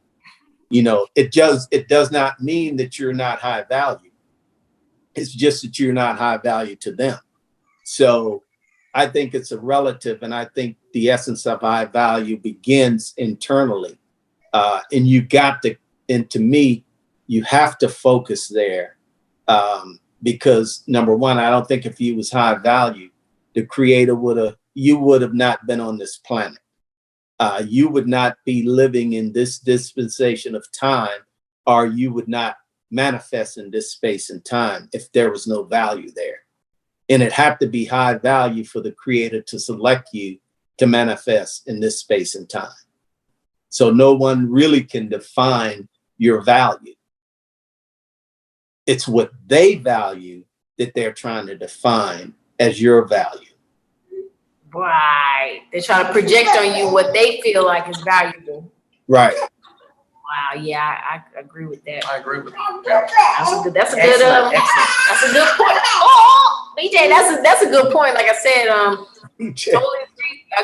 You know, it does not mean that you're not high value. It's just that you're not high value to them. So I think it's a relative, and I think the essence of high value begins internally. And to me, you have to focus there, because number one, I don't think if you was high value, the creator you would have not been on this planet. You would not be living in this dispensation of time, or you would not manifest in this space and time if there was no value there. And it had to be high value for the creator to select you to manifest in this space and time. So no one really can define your value. It's what they value that they're trying to define as your value.
Right. They're trying to project on you what they feel like is valuable.
Right.
Wow. Yeah, I agree with that.
I agree with you.
That's a good
Excellent.
that's a good point. Oh, BJ, that's a good point. Like I said, totally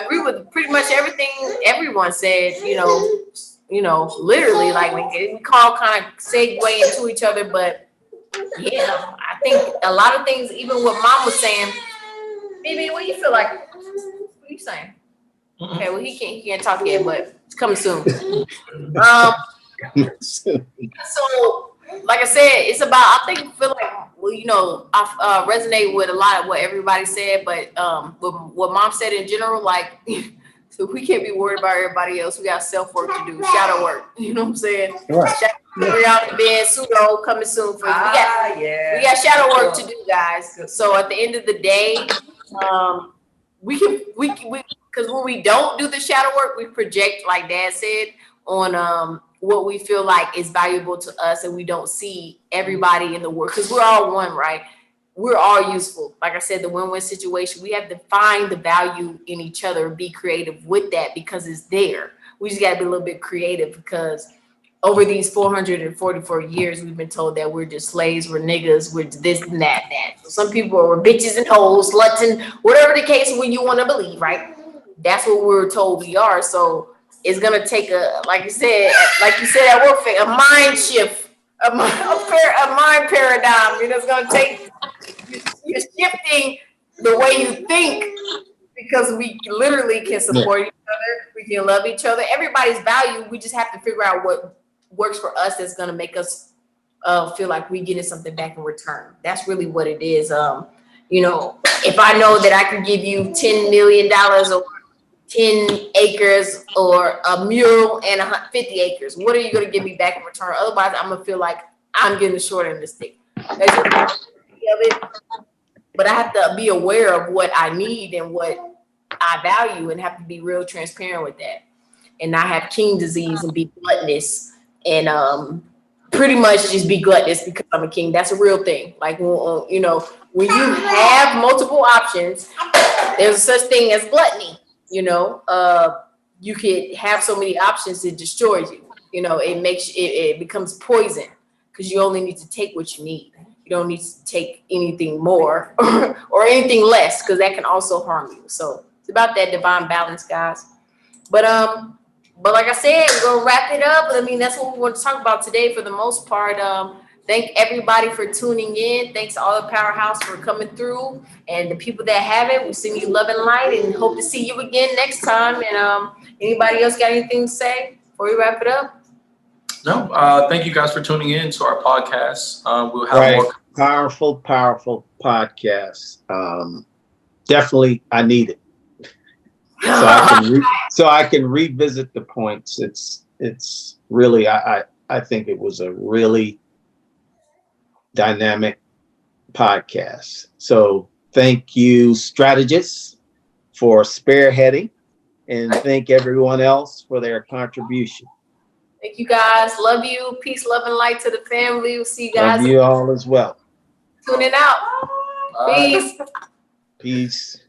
agree with pretty much everything everyone said. You know, literally, like we call kind of segue into each other, but yeah, I think a lot of things, even what Mom was saying. Baby, what do you feel like? What are you saying? Okay, well he can't talk yet, but it's coming soon. So like I said, it's about, I feel like, well, you know, I resonate with a lot of what everybody said, but what Mom said in general, like, so we can't be worried about everybody else. We got self-work to do, shadow work. You know what I'm saying?
Right.
We're out in bed, pseudo coming soon for you. We got shadow work to do, guys. So at the end of the day, we because when we don't do the shadow work, we project, like Dad said, on what we feel like is valuable to us, and we don't see everybody in the work because we're all one, right? We're all useful. Like I said, the win-win situation, we have to find the value in each other and be creative with that because it's there. We just got to be a little bit creative because over these 444 years, we've been told that we're just slaves, we're niggas, we're this and that. So some people are bitches and hoes, sluts, and whatever the case when you want to believe, right? That's what we're told we are. So it's gonna take like you said at work, a mind shift, a mind paradigm. You know, it's gonna take you're shifting the way you think because we literally can support each other, we can love each other. Everybody's value. We just have to figure out what works for us that's going to make us feel like we're getting something back in return. That's really what it is. You know, if I know that I can give you $10 million or 10 acres or a mule and 50 acres, what are you going to give me back in return? Otherwise, I'm going to feel like I'm getting the short end of the stick. That's just it. But I have to be aware of what I need and what I value and have to be real transparent with that and not have king disease and be gluttonous and pretty much just be gluttonous because I'm a king. That's a real thing. Like, you know, when you have multiple options, there's such thing as gluttony. You know, you could have so many options, it destroys you. You know, it becomes poison because you only need to take what you need. You don't need to take anything more or anything less because that can also harm you. So it's about that divine balance, guys. But like I said, we're gonna wrap it up. I mean, that's what we want to talk about today for the most part. Thank everybody for tuning in. Thanks to all the Powerhouse for coming through, and the people that haven't, we send you love and light, and hope to see you again next time. And anybody else got anything to say before we wrap it up?
No, thank you guys for tuning in to our podcast. We'll have more
powerful podcast. Definitely, I need it so I can revisit the points. It's really I think it was a really dynamic podcast. So thank you, strategists, for spearheading, and thank everyone else for their contribution.
Thank you guys. Love you. Peace, love, and light to the family. We'll see you guys.
Love you all as well.
Tuning out. Peace.
Peace.